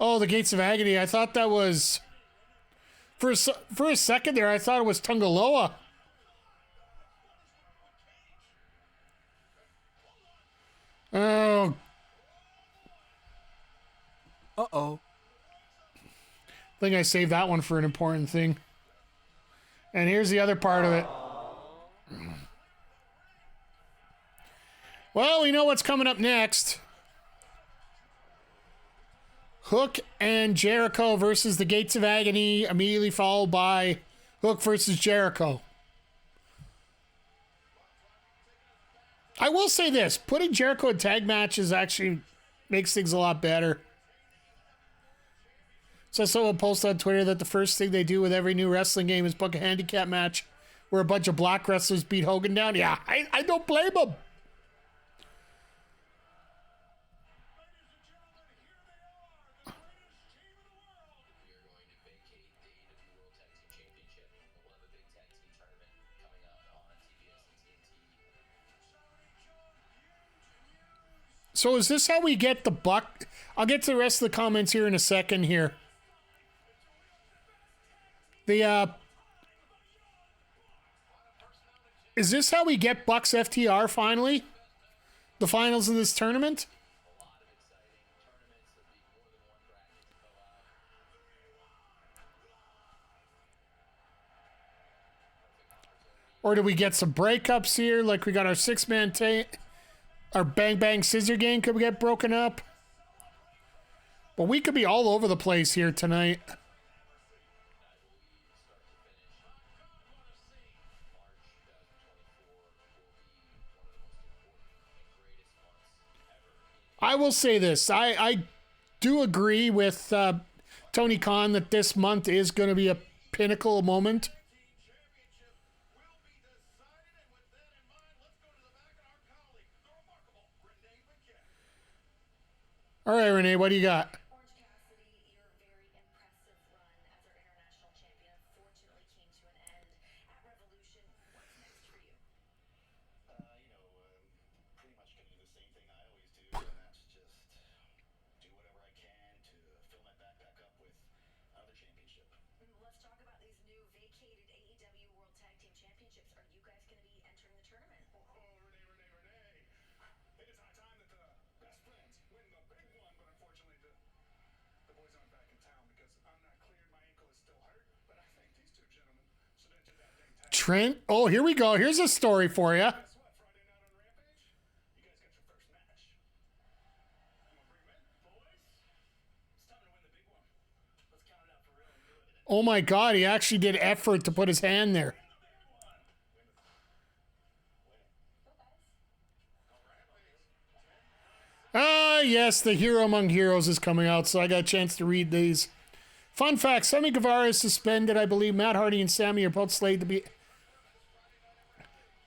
oh, the Gates of Agony. I thought that was for a second there. I thought it was Tungaloa. Oh.
Uh-oh.
I think I saved that one for an important thing. And here's the other part of it. Well, we know what's coming up next. Hook and Jericho versus the Gates of Agony, immediately followed by Hook versus Jericho. I will say this, putting Jericho in tag matches actually makes things a lot better. So someone posted on Twitter that the first thing they do with every new wrestling game is book a handicap match where a bunch of black wrestlers beat Hogan down. Yeah, I don't blame them. So is this how we get the buck? I'll get to the rest of the comments here in a second here. Is this how we get Bucks FTR finally? The finals of this tournament? Or do we get some breakups here? Like we got our six-man our Bang Bang Scissor Gang could get broken up. But we could be all over the place here tonight. I will say this. I do agree with Tony Khan that this month is going to be a pinnacle moment. All right, Renee, what do you got? Trent, oh, here we go. Here's a story for you. Oh my God, he actually did effort to put his hand there. Yes, the Hero Among Heroes is coming out, so I got a chance to read these. Fun fact, Sammy Guevara is suspended. I believe Matt Hardy and Sammy are both slated to be...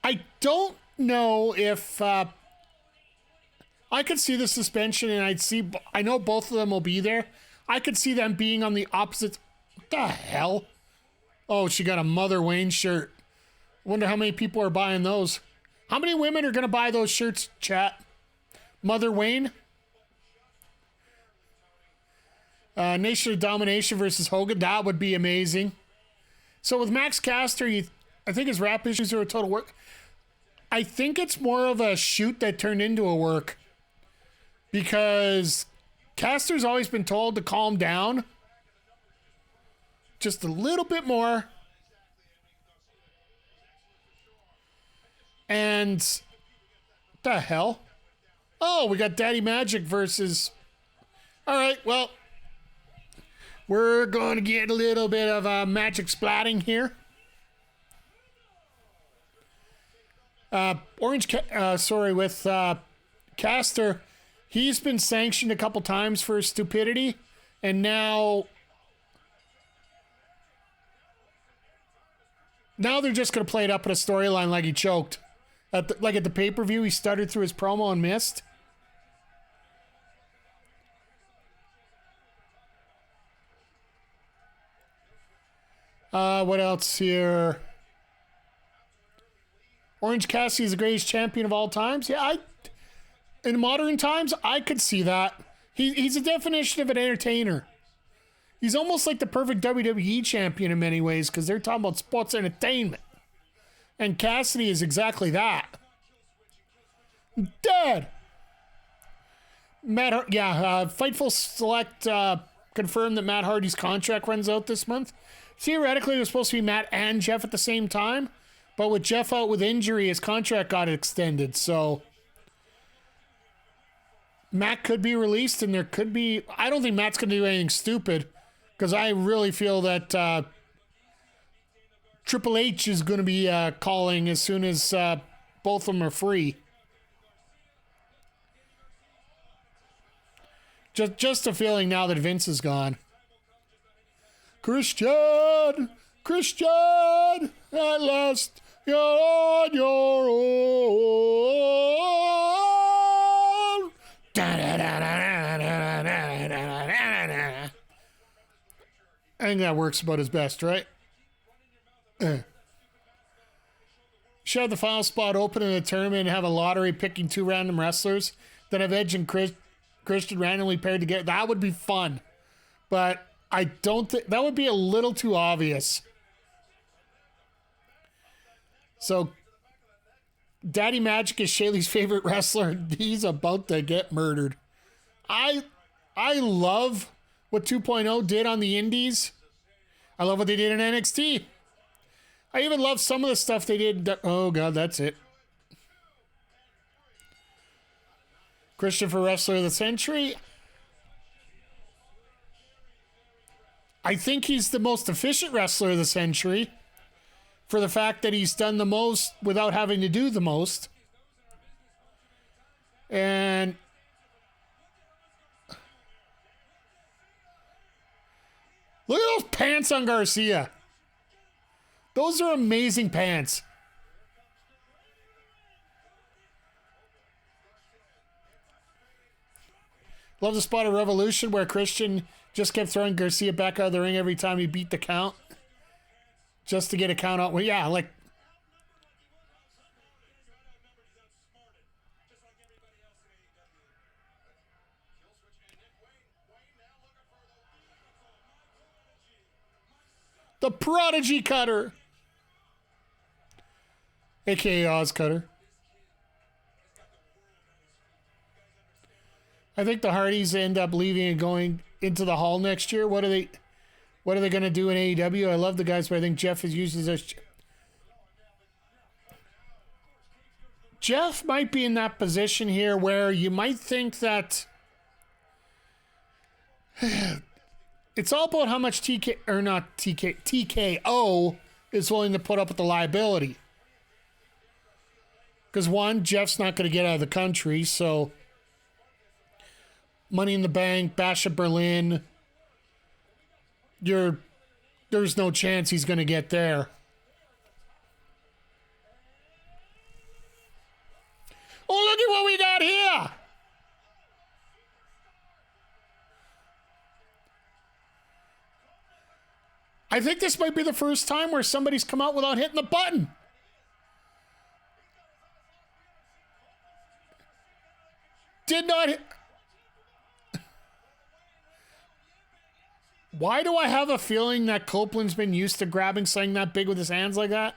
I don't know if... I could see the suspension, and I know both of them will be there. I could see them being on the opposite... What the hell? Oh, she got a Mother Wayne shirt. Wonder how many people are buying those. How many women are going to buy those shirts, chat? Mother Wayne? Nation of Domination versus Hogan. That would be amazing. So with Max Caster, I think his rap issues are a total work. I think it's more of a shoot that turned into a work. Because Caster's always been told to calm down. Just a little bit more. And... what the hell? Oh, we got Daddy Magic versus... All right, well... we're going to get a little bit of magic splatting here. With Caster. He's been sanctioned a couple times for his stupidity, and now they're just going to play it up in a storyline like he choked. At the pay-per-view, he stuttered through his promo and missed. What else here? Orange Cassidy is the greatest champion of all times. Yeah, in modern times, I could see that. He's a definition of an entertainer. He's almost like the perfect WWE champion in many ways because they're talking about sports entertainment. And Cassidy is exactly that. Dead. Fightful Select confirmed that Matt Hardy's contract runs out this month. Theoretically, it was supposed to be Matt and Jeff at the same time, but with Jeff out with injury, his contract got extended. So Matt could be released, and there could be... I don't think Matt's going to do anything stupid, because I really feel that Triple H is going to be calling as soon as both of them are free. Just a feeling now that Vince is gone. Christian, at last you're on your own. I think that works about his best, right? Should have the final spot open in a tournament and have a lottery picking 2 random wrestlers. Then have Edge and Christian randomly paired together. That would be fun. But I don't think... That would be a little too obvious. So, Daddy Magic is Shaylee's favorite wrestler. He's about to get murdered. I love what 2.0 did on the indies. I love what they did in NXT. I even love some of the stuff they did. Oh, God, that's it. Christopher Wrestler of the Century. I think he's the most efficient wrestler of the century for the fact that he's done the most without having to do the most. And look at those pants on Garcia. Those are amazing pants. Love the spot of Revolution where Christian just kept throwing Garcia back out of the ring every time he beat the count. Just to get a count out. Well, yeah, like... The Prodigy Cutter. A.K.A. Oz Cutter. I think the Hardys end up leaving and going into the Hall next year. What are they going to do in AEW? I love the guys, but I think Jeff is using this. Jeff might be in that position here where you might think that it's all about how much TKO is willing to put up with the liability. Because one, Jeff's not going to get out of the country, so Money in the Bank, Bash at Berlin, there's no chance he's going to get there. Oh, look at what we got here! I think this might be the first time where somebody's come out without hitting the button. Did not hit... Why do I have a feeling that Copeland's been used to grabbing something that big with his hands like that?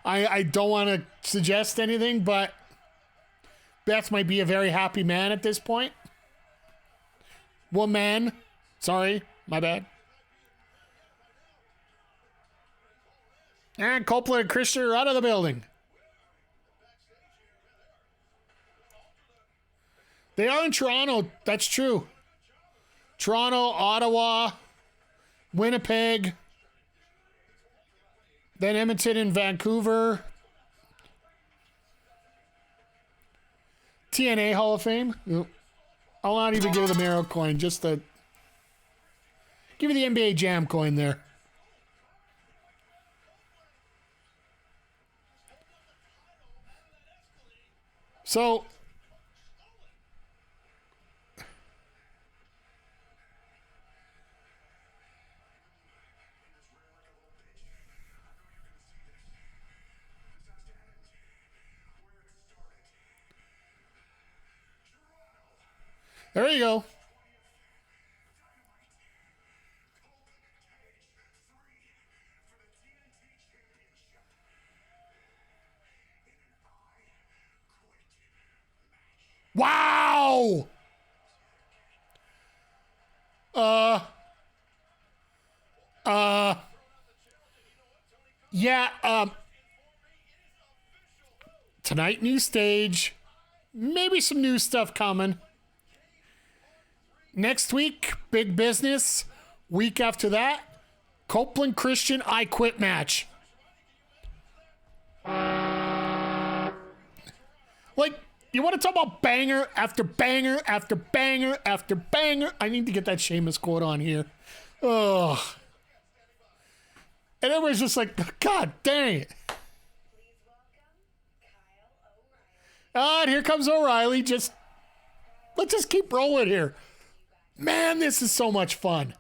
I don't want to suggest anything, but Beth might be a very happy man at this point. Woman. Sorry, my bad. And Copeland and Christian are out of the building. They are in Toronto, that's true. Toronto, Ottawa, Winnipeg, then Edmonton and Vancouver. TNA Hall of Fame. Yep. I'll not even give you the Marrow coin, just the... Give you the NBA Jam coin there. So... There you go. Wow. Yeah, tonight, new stage. Maybe some new stuff coming. Next week, big business. Week after that, Copeland Christian I Quit match. Like, you want to talk about banger after banger after banger after banger? I need to get that Sheamus quote on here. Ugh. And everybody's just like, God dang it. And here comes O'Reilly. Let's just keep rolling here. Man, this is so much fun.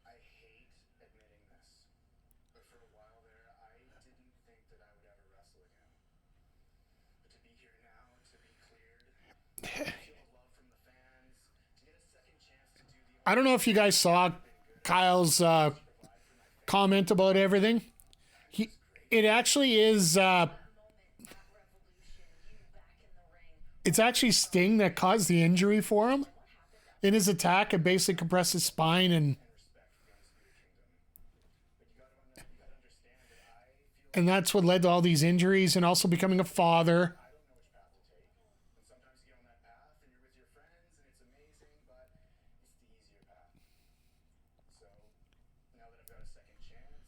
I hate admitting this, but for a while there, I didn't think that I would ever wrestle again. But to be here now, to be cleared, to feel the love from the fans, to get a second chance to do the...
I don't know if you guys saw Kyle's comment about everything. It actually is... It's actually Sting that caused the injury for him. In his attack, it basically compressed his spine and that's what led to all these injuries and also becoming a father.
Sometimes you get on that path and you're with your friends and it's amazing, but it's the easier path. So now that I've got a second chance,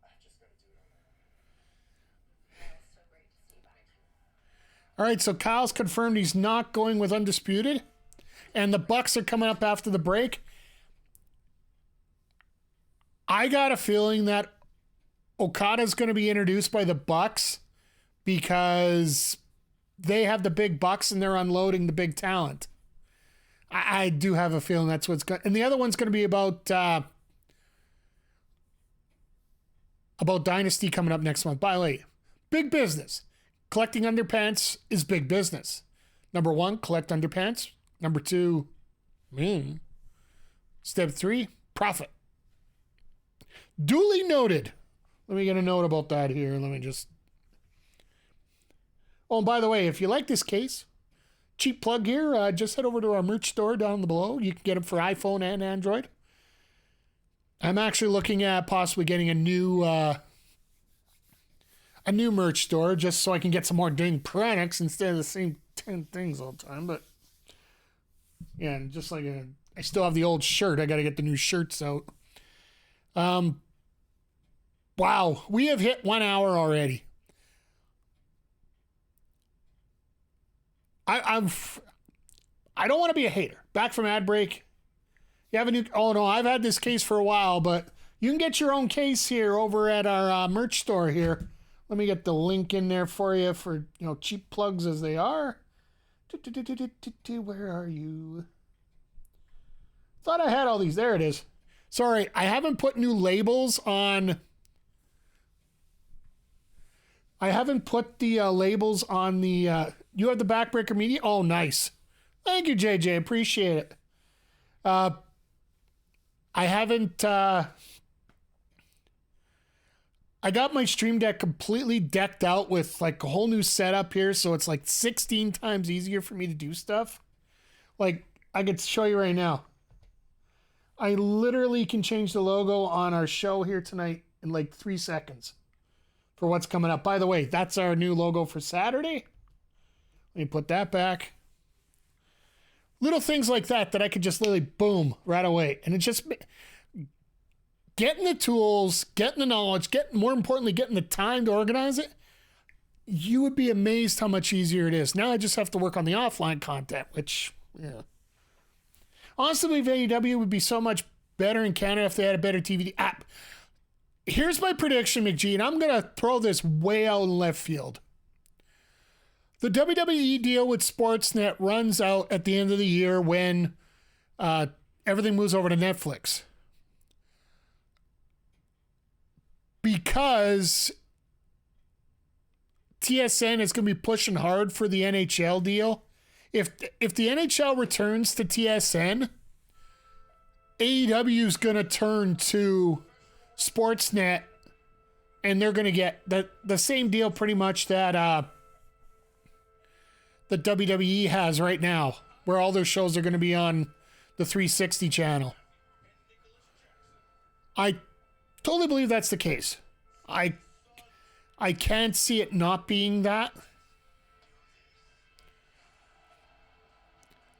I've just got to do it on my own.
So great to see you back.
All right, so Kyle's confirmed he's not going with Undisputed. And the Bucks are coming up after the break. I got a feeling that Okada's going to be introduced by the Bucks because they have the big Bucks and they're unloading the big talent. I do have a feeling that's what's going. And the other one's going to be about Dynasty coming up next month. By the way, big business. Collecting underpants is big business. Number 1, collect underpants. Number 2, Step 3, profit. Duly noted. Let me get a note about that here. Let me just... Oh, and by the way, if you like this case, cheap plug here, just head over to our merch store down below. You can get them for iPhone and Android. I'm actually looking at possibly getting a new merch store just so I can get some more dang products instead of the same 10 things all the time. But yeah, and just like I still have the old shirt. I got to get the new shirts out. Wow, we have hit 1 hour already. I don't want to be a hater. Back from ad break. You have a new... Oh, no, I've had this case for a while, but you can get your own case here over at our merch store here. Let me get the link in there for you for, cheap plugs as they are. Where are you? Thought I had all these. There it is. Sorry, I haven't put new labels on... I haven't put the labels on the... you have the Backbreaker Media? Oh, nice. Thank you, JJ. Appreciate it. I haven't... I got my Stream Deck completely decked out with like a whole new setup here, so it's like 16 times easier for me to do stuff. Like, I could show you right now. I literally can change the logo on our show here tonight in like 3 seconds for what's coming up. By the way, that's our new logo for Saturday. Let me put that back. Little things like that I could just literally boom right away. And it just... getting the tools, getting the knowledge, more importantly, getting the time to organize it, you would be amazed how much easier it is. Now I just have to work on the offline content, which, yeah. Honestly, AEW would be so much better in Canada if they had a better TV app. Here's my prediction, McGee, and I'm going to throw this way out in left field. The WWE deal with Sportsnet runs out at the end of the year when everything moves over to Netflix. Because TSN is going to be pushing hard for the NHL deal. If the NHL returns to TSN, AEW is going to turn to Sportsnet, and they're going to get the same deal pretty much that the WWE has right now, where all their shows are going to be on the 360 channel. I totally believe that's the case. I can't see it not being that.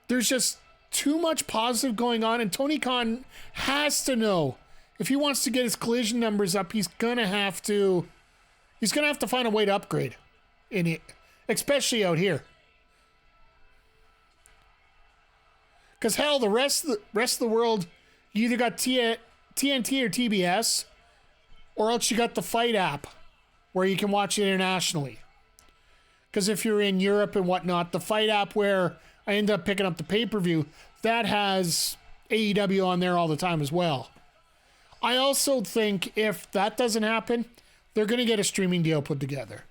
There's just too much positive going on, and Tony Khan has to know if he wants to get his collision numbers up, he's gonna have to find a way to upgrade in it, especially out here. Because hell, the rest of the world, you either got TNT or TBS, or else you got the Fight app, where you can watch it internationally. Because if you're in Europe and whatnot, the Fight app where I end up picking up the pay-per-view, that has AEW on there all the time as well. I also think if that doesn't happen, they're going to get a streaming deal put together.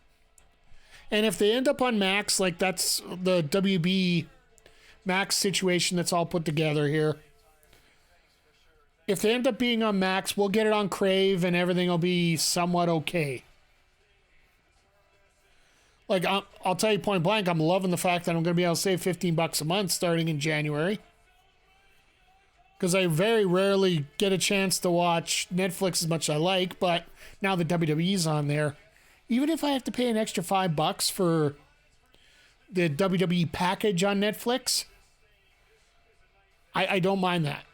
And if they end up on Max, like that's the WB Max situation that's all put together here. If they end up being on Max, we'll get it on Crave and everything will be somewhat okay. Like, I'll tell you point blank, I'm loving the fact that I'm going to be able to save $15 a month starting in January. Because I very rarely get a chance to watch Netflix as much as I like, but now the WWE's on there. Even if I have to pay an extra $5 for the WWE package on Netflix, I don't mind that.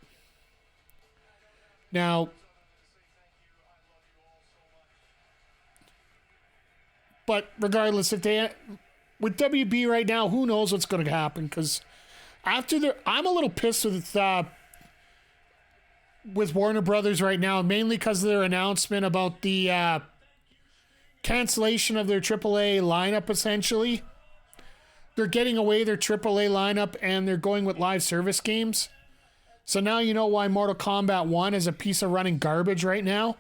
Now, but regardless, if they with WB right now, who knows what's going to happen? Because I'm a little pissed with Warner Brothers right now, mainly because of their announcement about the cancellation of their AAA lineup. Essentially, they're getting away their AAA lineup and they're going with live service games. So now you know why Mortal Kombat 1 is a piece of running garbage right now.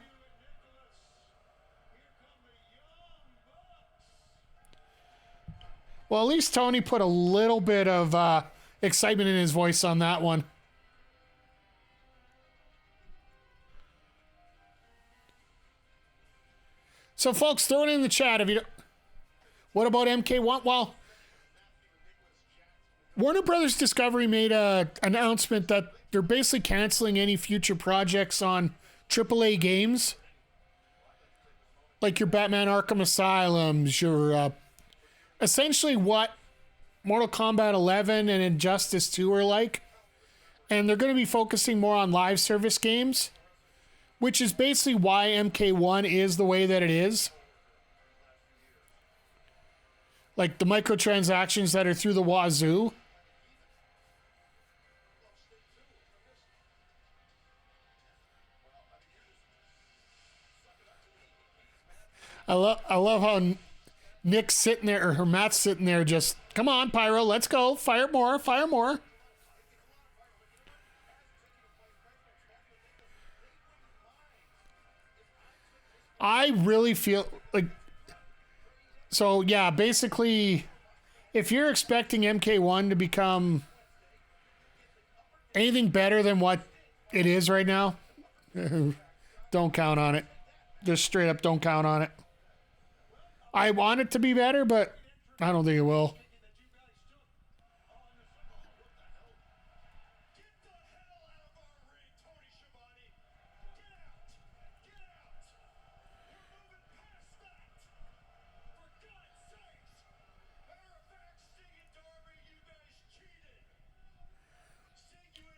Well, at least Tony put a little bit of excitement in his voice on that one. So, folks, throw it in the chat. What about MK1? Well, Warner Brothers Discovery made an announcement that they're basically canceling any future projects on AAA games. Like your Batman Arkham Asylums, your... essentially what Mortal Kombat 11 and Injustice 2 are like. And they're going to be focusing more on live service games, which is basically why MK1 is the way that it is. Like the microtransactions that are through the wazoo. I love how Nick's sitting there, or Matt's sitting there just, come on, Pyro, let's go. Fire more, fire more. I really feel like, so yeah, basically, if you're expecting MK1 to become anything better than what it is right now, don't count on it. Just straight up don't count on it. I want it to be better, but I don't think it will.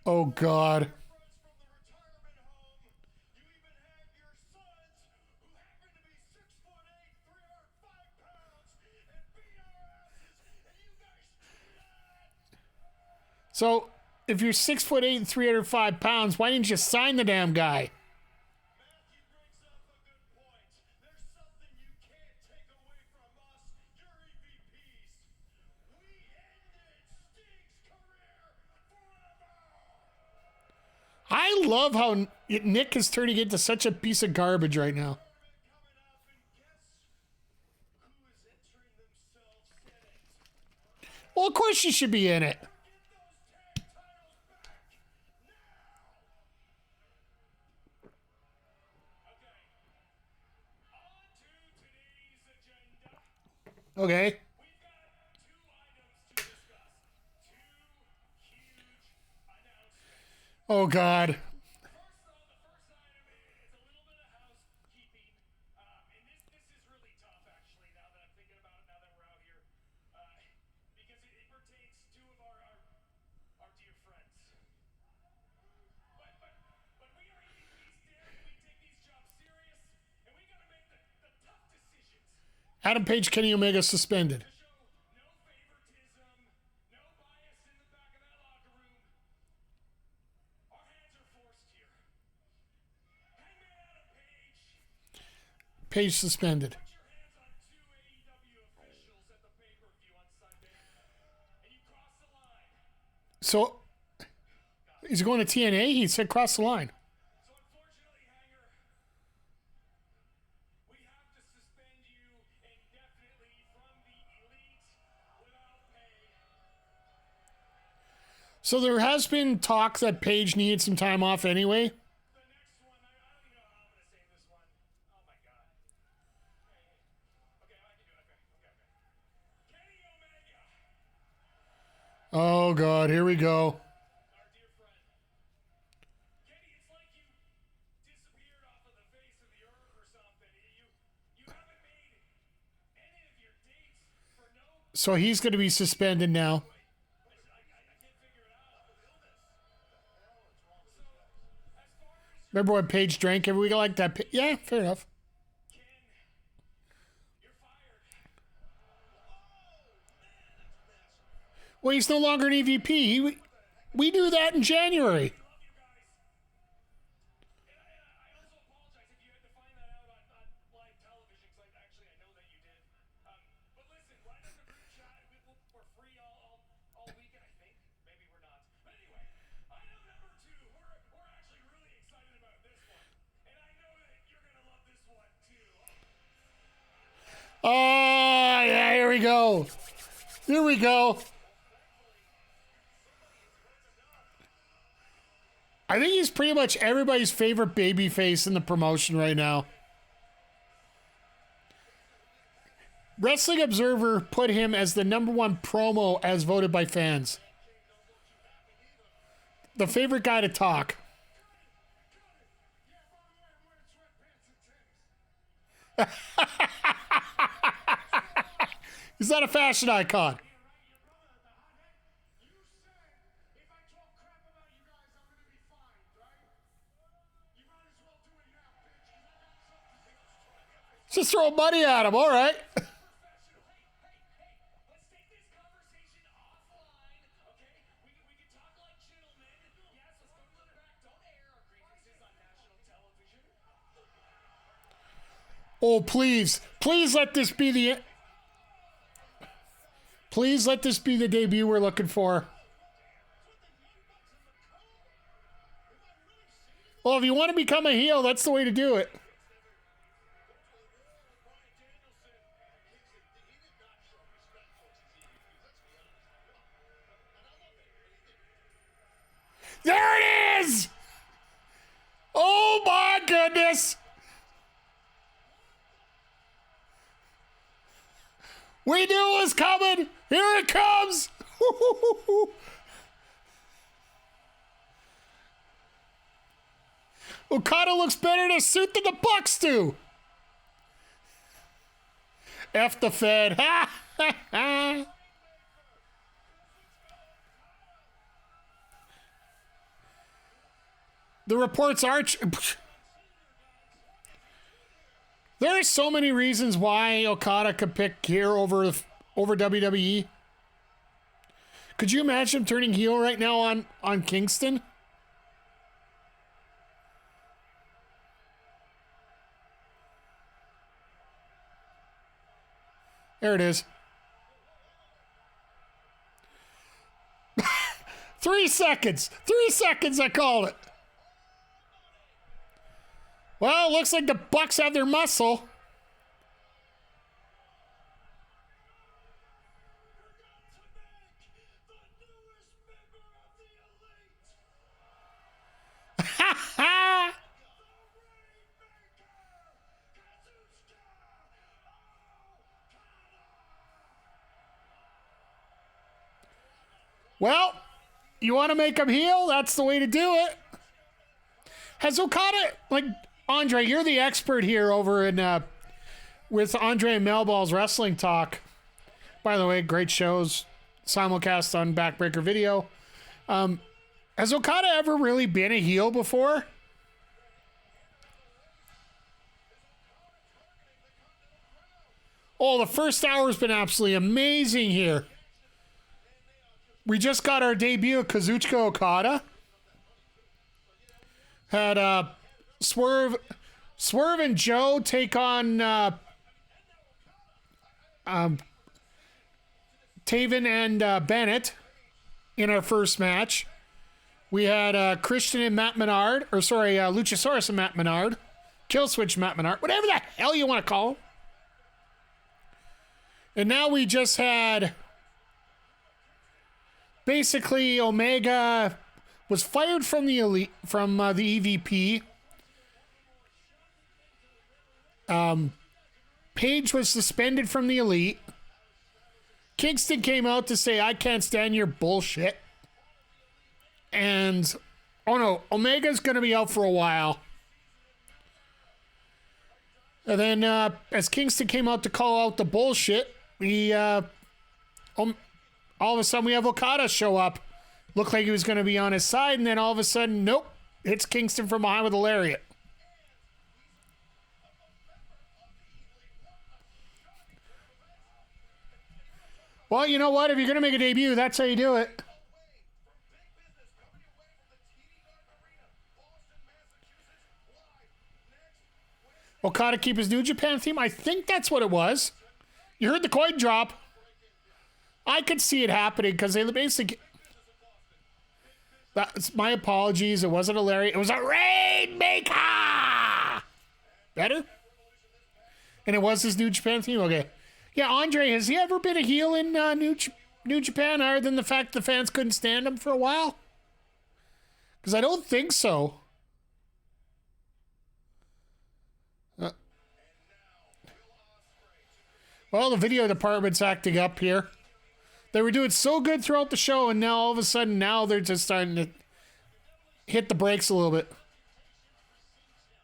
Oh, God. So, if you're 6'8" and 305 pounds, why didn't you sign the damn guy?
Matthew brings up a good point. There's something you can't take away from us, your EVPs. We ended Sting's career forever.
I love how Nick is turning into such a piece of garbage right now.
Coming up, and guess who is entering themselves in it?
Well, of course you should be in it.
Get those tag titles back now. Okay. On to today's agenda.
Okay.
We've got two items to discuss. Two huge announcements.
Oh, God.
First, though, the first item is a little bit of housekeeping. And this is really tough, actually, now that I'm thinking about it, now that we're out here. Because it pertains to two of our dear friends. But we are EVPs, Dan. We take these jobs serious. And we got to make the tough decisions.
Adam Page, Kenny Omega suspended.
To show no favoritism, no bias in the back of that locker room. Our hands are forced here. Hangman Adam Page,
Page suspended.
put your hands on two AEW officials at the pay-per-view on Sunday, and you cross the line.
So, he's going to TNA? He said cross the line.
So unfortunately, Hanger, we have to suspend you indefinitely from the elite without pay.
So there has been talk that Page needed some time off anyway.
The next one, I don't even know how I'm gonna say this one. Oh my god. Okay, I can do it. Okay. Kenny Omega,
Oh, God. Here we go.
our dear friend. Kenny, it's like you disappeared off of the face of the earth or something. You haven't made any of your dates for no.
So he's going to be suspended now.
I can't figure it out. So, as far as
Remember when Page drank every week like that? Yeah, fair enough.
Ken, you're fired.
Well, he's no longer an EVP. We knew that in January.
Love you guys. And I also apologize if you had to find that out on live television, because actually I know that you did. But listen, right in the group chat, we're free all weekend, I think. Maybe we're not. But anyway, item number 2. We're actually really excited about this one. And I know that you're going to love this one too.
Oh, yeah, here we go. Here we go. I think he's pretty much everybody's favorite babyface in the promotion right now. Wrestling Observer put him as the #1 promo as voted by fans. The favorite guy to talk. He's not a fashion icon.
You said if I talk crap about you guys, I'm going to be fined, right? You might as well do it now, bitch, 'cause I got something else to
Just throw money at him, all right.
professional. Hey, let's take this conversation offline, okay? We can talk like gentlemen. Yes, let's go to the back. Don't air our grievances on national television.
Oh, please. Please let this be the... Please let this be the debut we're looking for. Well, if you want to become a heel, that's the way to do it. There it is! Oh my goodness! We knew it was coming! Here it comes! Okada looks better in a suit than the Bucks do! F the Fed. Ha ha ha! The reports are... There are so many reasons why Okada could pick here over WWE. Could you imagine him turning heel right now on Kingston? There it is. 3 seconds. 3 seconds, I called it. Well, looks like the Bucks have their muscle. Ha ha! Well, you want to make him heel? That's the way to do it. Has Okada, like, Andre, you're the expert here over in with Andre and Melball's Wrestling Talk. By the way, great shows, simulcast on Backbreaker Video. Has Okada ever really been a heel before? Oh, the first hour's been absolutely amazing here. We just got our debut of Kazuchika Okada. Had Swerve and Joe take on Taven and Bennett in our first match. We had Christian and Matt Menard, Luchasaurus and Matt Menard, Killswitch Matt Menard, whatever the hell you want to call him. And now we just had basically Omega was fired from the elite, from the EVP. Page was suspended from the elite. Kingston came out to say, I can't stand your bullshit. And, oh no, Omega's going to be out for a while. And then, as Kingston came out to call out the bullshit, all of a sudden we have Okada show up. Looked like he was going to be on his side, and then all of a sudden, nope, hits Kingston from behind with a lariat. Well, you know what? If you're going to make a debut, that's how you do it. Okada keep his New Japan theme? I think that's what it was. You heard the coin drop. I could see it happening because they basically... That's my apologies. It wasn't a lariat. It was a Rainmaker! Better? And it was his New Japan theme? Okay. Yeah, Andre, has he ever been a heel in New Japan other than the fact the fans couldn't stand him for a while? Because I don't think so. Well, the video department's acting up here. They were doing so good throughout the show, and now all of a sudden, now they're just starting to hit the brakes a little bit.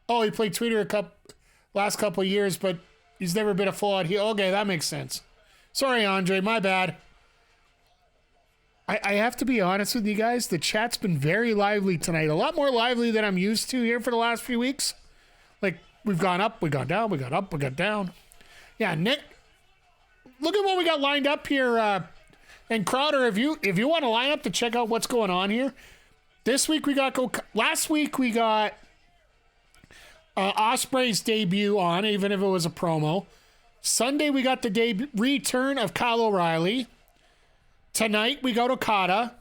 Oh, he played Tweeter last couple of years, but he's never been a full-out heel. Okay, that makes sense. Sorry, Andre, my bad. I have to be honest with you guys. The chat's been very lively tonight. A lot more lively than I'm used to here for the last few weeks. Like, we've gone up, we got down, we got up, we got down. Yeah, Nick, look at what we got lined up here. And Crowder, if you want to line up to check out what's going on here, this week we got last week we got Osprey's debut on, even if it was a promo. Sunday we got the return of Kyle O'Reilly. Tonight we got Okada.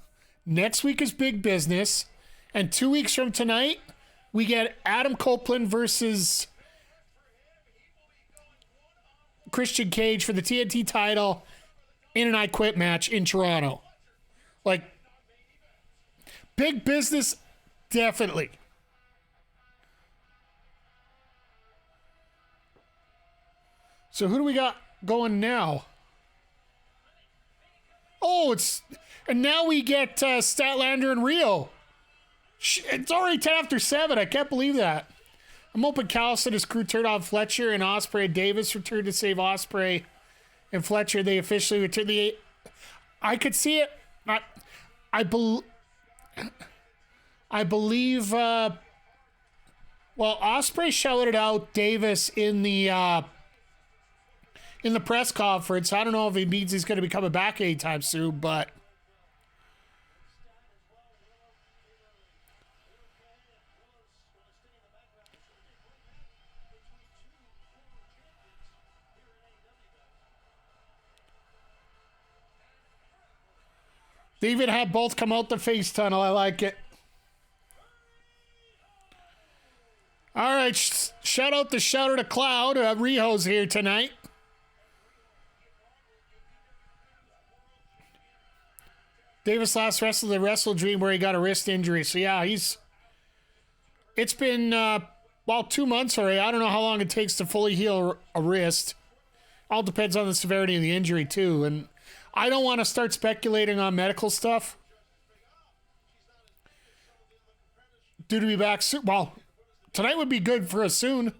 Next week is Big Business, and 2 weeks from tonight we get Adam Copeland versus Christian Cage for the TNT title in an I Quit match in Toronto. Like, Big Business, definitely. So who do we got going now? Oh, and now we get Statlander and Riho. It's already 10 after 7. I can't believe that. I'm hoping Callis and his crew turned on Fletcher, and Osprey and Davis returned to save Osprey and Fletcher. They officially returned the... I could see it. I believe... well, Osprey shouted out Davis in the press conference. I don't know if he means he's going to be coming back anytime soon, but They even had both come out the face tunnel. I like it. All right, shout out to Shouter to Cloud. Riho's here tonight. Davis last wrestled the Wrestle Dream where he got a wrist injury. So, yeah, it's been, 2 months already. I don't know how long it takes to fully heal a wrist. All depends on the severity of the injury, too. And I don't want to start speculating on medical stuff. Due to be back soon. Well, tonight would be good for us soon.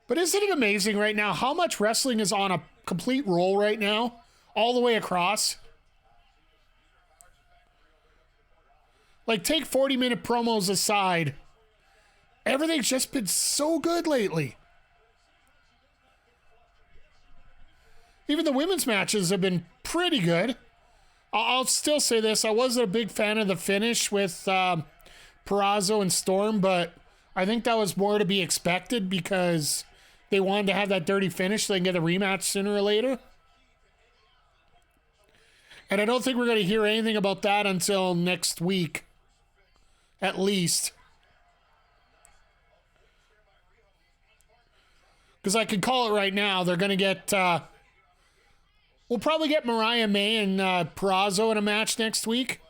But isn't it amazing right now how much wrestling is on a complete roll right now? All the way across. Like, take 40-minute promos aside. Everything's just been so good lately. Even the women's matches have been pretty good. I'll still say this. I wasn't a big fan of the finish with Purrazzo and Storm, but I think that was more to be expected because they wanted to have that dirty finish so they can get a rematch sooner or later. And I don't think we're going to hear anything about that until next week, at least. Because I can call it right now. They're going to get... we'll probably get Mariah May and Purrazzo in a match next week.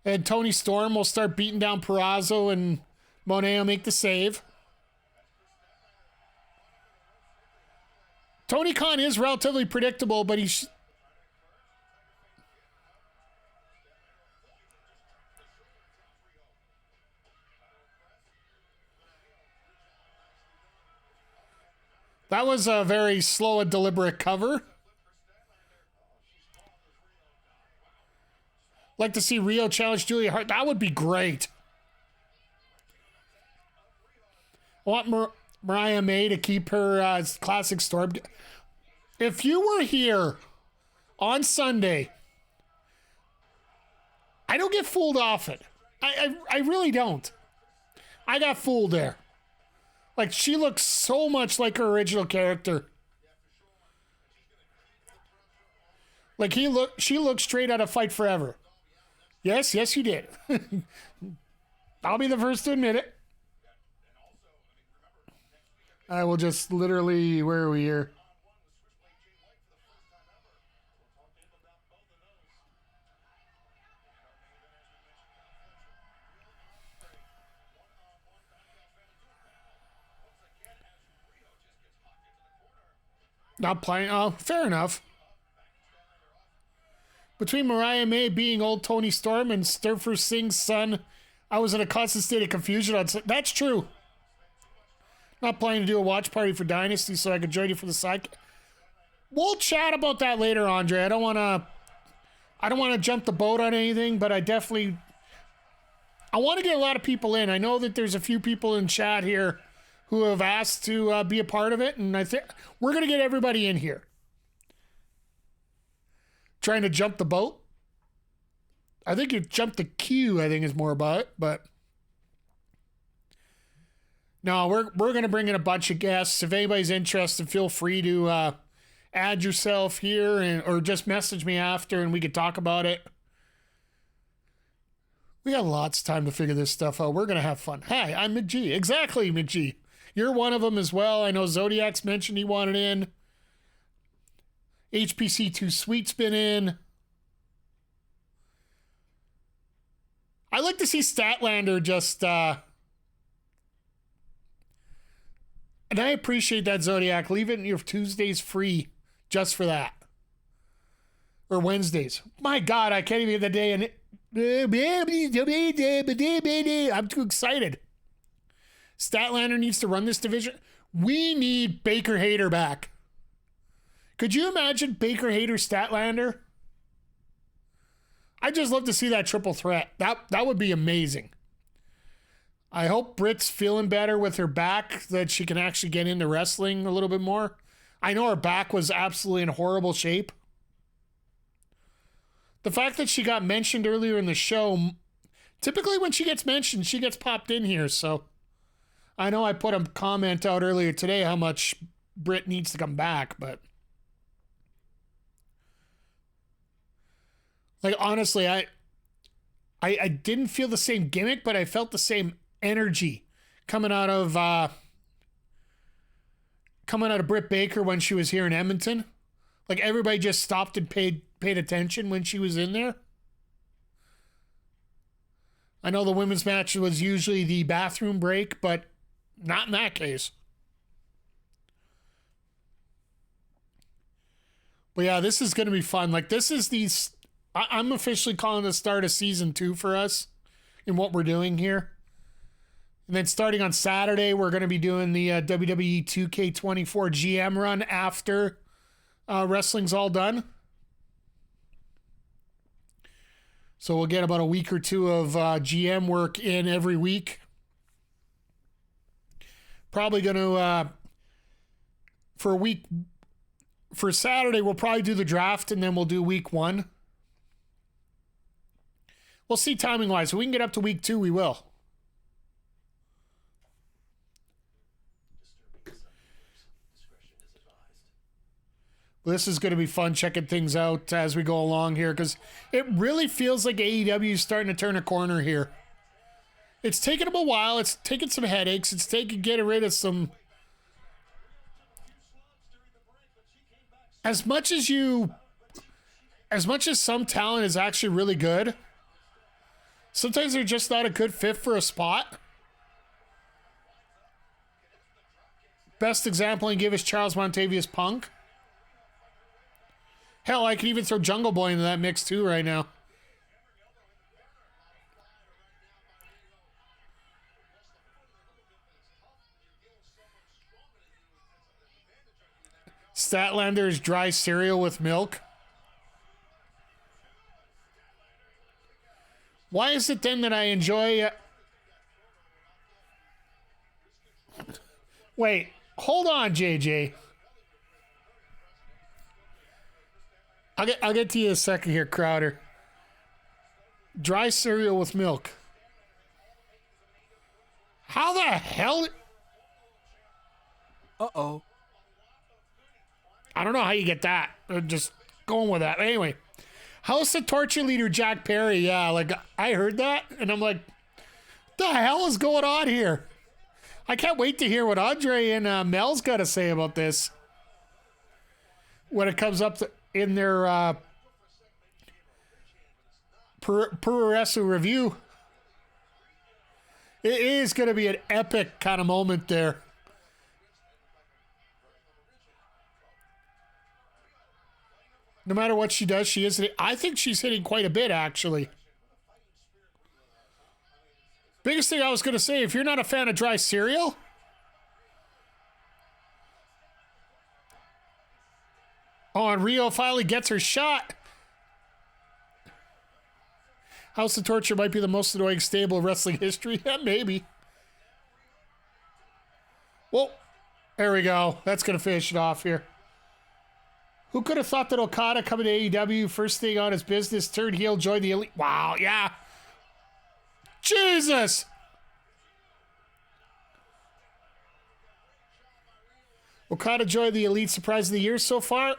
And Tony Storm will start beating down Purrazzo and Monet will make the save. Tony Khan is relatively predictable, but he's... That was a very slow and deliberate cover. Like to see Riho challenge Julia Hart. That would be great. I want Mariah May to keep her classic Storm. If you were here on Sunday, I don't get fooled often. I really don't. I got fooled there. Like, she looks so much like her original character. Like, she looked straight out of Fight Forever. Yes, you did. I'll be the first to admit it. I will just literally, where are we here? Not playing. Oh, fair enough. Between Mariah May being old Tony Storm and Surfer Singh's son, I was in a constant state of confusion. That's true. Not planning to do a watch party for Dynasty so I could join you for the side. We'll chat about that later, Andre. I don't want to jump the boat on anything, but I want to get a lot of people in. I know that there's a few people in chat here who have asked to be a part of it, and I think we're going to get everybody in here. Trying to jump the boat? I think you jumped the queue, I think is more about it, but no, we're going to bring in a bunch of guests. If anybody's interested, feel free to add yourself here or just message me after and we could talk about it. We got lots of time to figure this stuff out. We're going to have fun. Hi, I'm McGee. Exactly, McGee. You're one of them as well. I know Zodiac's mentioned he wanted in. HPC2 Sweet's been in. I like to see Statlander just... and I appreciate that, Zodiac. Leave it in your Tuesdays free just for that. Or Wednesdays. My God, I can't even get the day in it. I'm too excited. Statlander needs to run this division. We need Baker Hayter back. Could you imagine Baker Hayter Statlander? I'd just love to see that triple threat. That would be amazing. I hope Britt's feeling better with her back, that she can actually get into wrestling a little bit more. I know her back was absolutely in horrible shape. The fact that she got mentioned earlier in the show, typically when she gets mentioned, she gets popped in here, so... I know I put a comment out earlier today how much Britt needs to come back, but like honestly, I didn't feel the same gimmick, but I felt the same energy coming out of Britt Baker when she was here in Edmonton. Like everybody just stopped and paid attention when she was in there. I know the women's match was usually the bathroom break, but not in that case. But yeah, this is going to be fun. Like this is I'm officially calling the start of season 2 for us in what we're doing here. And then starting on Saturday, we're going to be doing the WWE 2K24 GM run after wrestling's all done. So we'll get about a week or two of GM work in every week. Probably going to, for Saturday, we'll probably do the draft and then we'll do week 1. We'll see timing wise. If we can get up to week 2, we will. This is going to be fun checking things out as we go along here because it really feels like AEW is starting to turn a corner here. It's taken them a while. It's taken some headaches. It's taken getting rid of some. As much as some talent is actually really good, sometimes they're just not a good fit for a spot. Best example I can give is Charles Montavious Punk. Hell, I could even throw Jungle Boy into that mix too right now. Statlander is dry cereal with milk. Why is it then that I enjoy... Wait, hold on, JJ. I'll get to you in a second here, Crowder. Dry cereal with milk. How the hell?
Uh-oh.
I don't know how you get that. Just going with that. Anyway, how's the torture leader Jack Perry? Yeah, like I heard that and I'm like, what the hell is going on here? I can't wait to hear what Andre and Mel's got to say about this when it comes up in their Puroresu review. It is going to be an epic kind of moment there. No matter what she does, she is. I think she's hitting quite a bit, actually. Biggest thing I was going to say, if you're not a fan of dry cereal, and Riho finally gets her shot. House of Torture might be the most annoying stable of wrestling history. Yeah, maybe. Well, there we go. That's going to finish it off here. Who could have thought that Okada coming to AEW, first thing on his business, turned heel, joined the Elite? Wow, yeah. Jesus! Okada joined the Elite Surprise of the Year so far?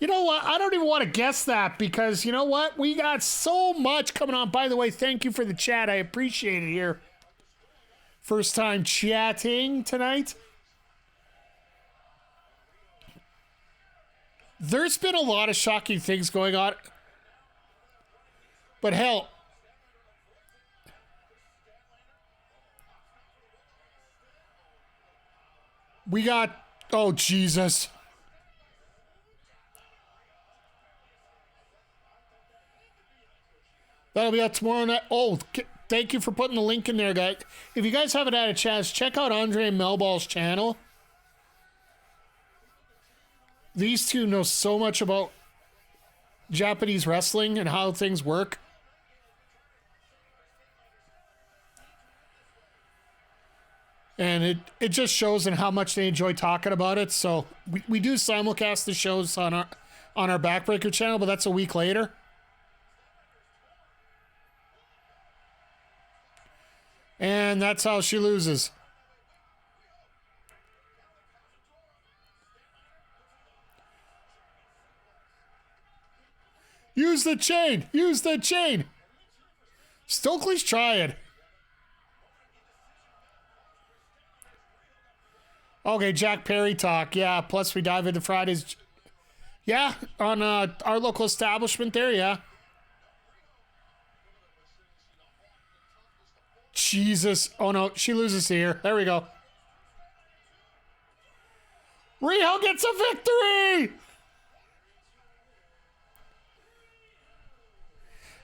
You know what? I don't even want to guess that because you know what? We got so much coming on. By the way, thank you for the chat. I appreciate it here. First time chatting tonight. There's been a lot of shocking things going on. But hell, we got, oh Jesus. That'll be out tomorrow night. Oh, thank you for putting the link in there, guys. If you guys haven't had a chance, check out Andre and Melball's channel. These two know so much about Japanese wrestling and how things work. And it just shows in how much they enjoy talking about it. So we do simulcast the shows on our Backbreaker channel, but that's a week later. And that's how she loses. Use the chain. Use the chain. Stokely's trying. Okay, Jack Perry talk. Yeah, plus we dive into Fridays. Yeah, on our local establishment there, yeah. Jesus. Oh, no, she loses here. There we go. Riho gets a victory!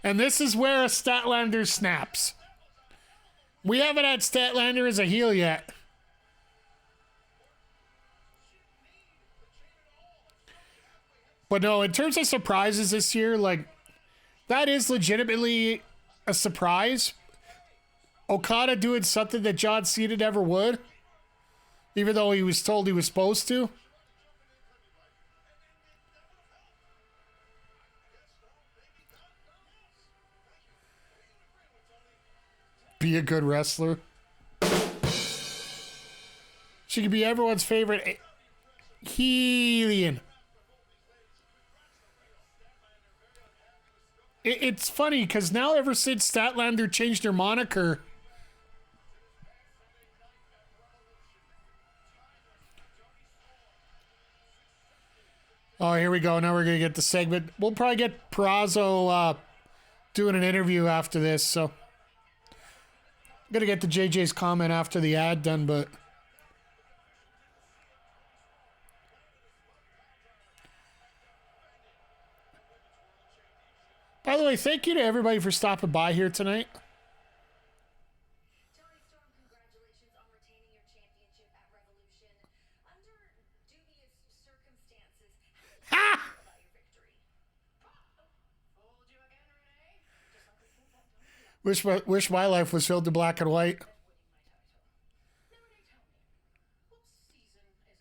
And this is where a Statlander snaps. We haven't had Statlander as a heel yet. But no, in terms of surprises this year, like, that is legitimately a surprise. Okada doing something that John Cena never would, even though he was told he was supposed to. Be a good wrestler. She could be everyone's favorite Helian. It's funny because now, ever since Statlander changed her moniker, oh, here we go. Now we're going to get the segment. We'll probably get Perazo doing an interview after this. So I'm going to get to JJ's comment after the ad done, but by the way, thank you to everybody for stopping by here tonight.
Tony Storm, congratulations on retaining your championship at Revolution. Under dubious circumstances, how do you feel about your victory? Fooled you again, Renee? Just like we thought that, don't you?
Wish my life was filled in black and white.
Winning my title. Now, Renee, tell me, what season is it?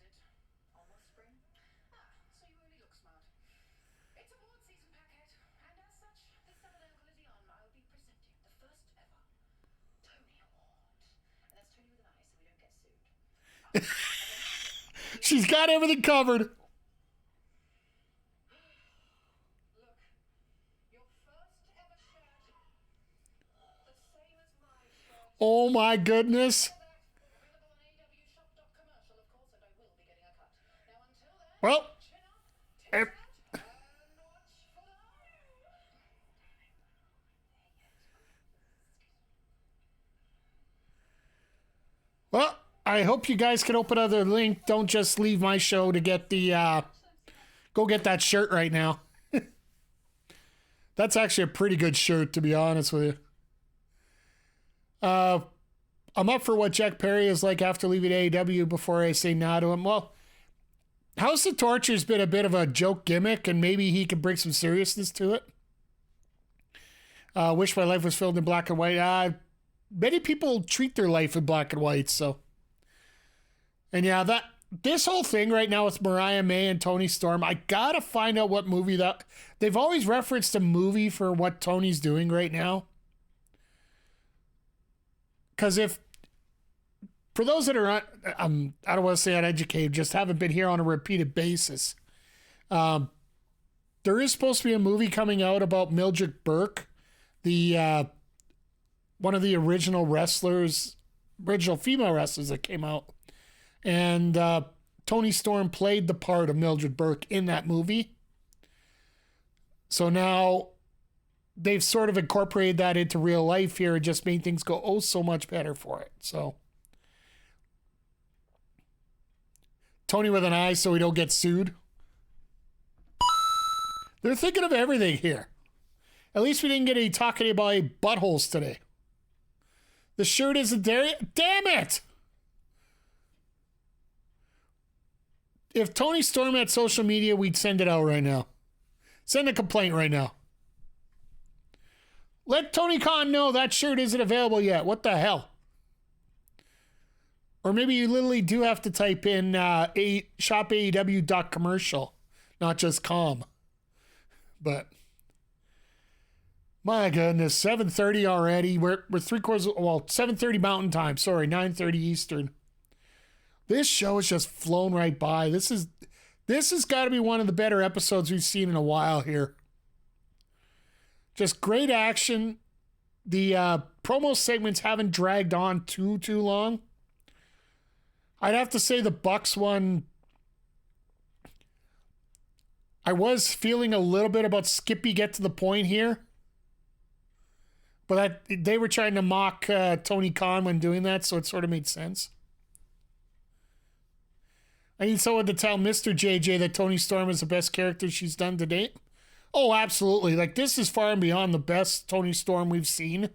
Almost spring? So you only look smart. It's award season, Packhead, and as such, this Saturday on Collision, I'll be presenting the first ever Tony Award. And that's Tony with an I, so we don't get sued.
She's got everything covered.
Look, your first ever shirt, the same as my shirt.
Oh my goodness.
Available on AEWshop.commercial, of course, and I will be getting a cut. Now, until then,
Well,
chin up,
eh,
tits out, and watch for the
well, I hope you guys can open another link. Don't just leave my show to get the go get that shirt right now. That's actually a pretty good shirt, to be honest with you. I'm up for what Jack Perry is like after leaving AEW before I say nah to him. Well, House of Torture's been a bit of a joke gimmick, and maybe he can bring some seriousness to it. Wish my life was filmed in black and white. Many people treat their life in black and white, so. And yeah, this whole thing right now with Mariah May and Tony Storm, I gotta find out what movie that. They've always referenced a movie for what Tony's doing right now. Because for those that are, I don't want to say uneducated, just haven't been here on a repeated basis, there is supposed to be a movie coming out about Mildred Burke, the one of the original female wrestlers that came out. And Tony Storm played the part of Mildred Burke in that movie. So now they've sort of incorporated that into real life here and just made things go oh so much better for it. So Tony with an I so we don't get sued. They're thinking of everything here. At least we didn't get any talking about buttholes today. The shirt isn't there. Damn it! If Tony Storm had social media, we'd send it out right now. Send a complaint right now. Let Tony Khan know that shirt isn't available yet. What the hell? Or maybe you literally do have to type in shopaew.commercial, not just com. But my goodness, 7:30 already. We're 7:30 Mountain Time. Sorry, 9:30 Eastern. This show has just flown right by. This has got to be one of the better episodes we've seen in a while here. Just great action. The promo segments haven't dragged on too long. I'd have to say the Bucks one, I was feeling a little bit about Skippy get to the point here. But they were trying to mock Tony Khan when doing that, so it sort of made sense. I need someone to tell Mr. JJ that Tony Storm is the best character she's done to date. Oh, absolutely. Like, this is far and beyond the best Tony Storm we've seen.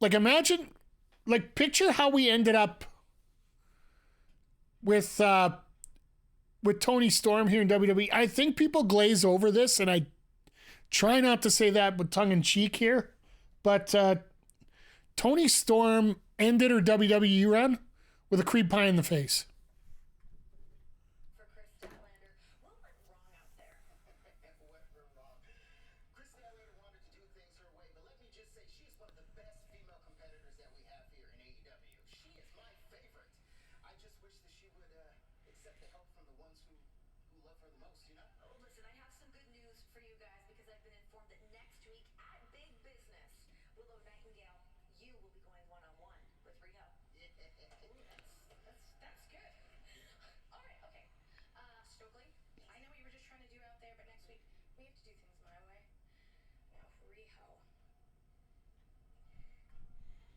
Like, imagine, like, picture how we ended up with Tony Storm here in WWE. I think people glaze over this, and I try not to say that with tongue-in-cheek here, but Tony Storm ended her WWE run with a cream pie in the face.
For Kris Statlander, what went wrong out there?
Went wrong. Kris Statlander wanted to do things her way, but let me just say she is one of the best female competitors that we have here in AEW. She is my favorite. I just wish that she would accept the help from the ones who love her the most, you know?
Oh, listen, I have some good news for you guys because I've been informed that next week at Big Business, Willow Nightingale, you will be going one-on-one with Riho. That's good. All right, okay. Stokely, I know what you were just trying to do out there, but next week we have to do things my way. Now, Riho.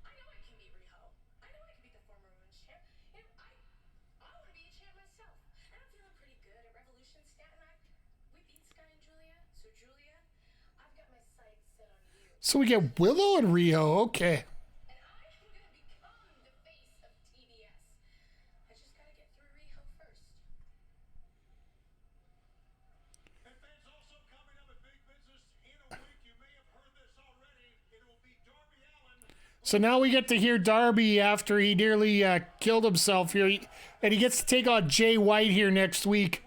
I know I can beat Riho. I know I can beat the former women's champ. And I want to be a champ myself. And I'm feeling pretty good at Revolution. Stat and I, we beat Sky and Julia. So Julia, I've got my sights set on you.
So we get Willow and Riho. Okay.
And I am going to become the face of TBS. I just got to get through Riho first.
And fans, also coming up at Big Business in a week, you may have heard this already. It will be Darby Allin.
So now we get to hear Darby after he nearly killed himself here. And he gets to take on Jay White here next week.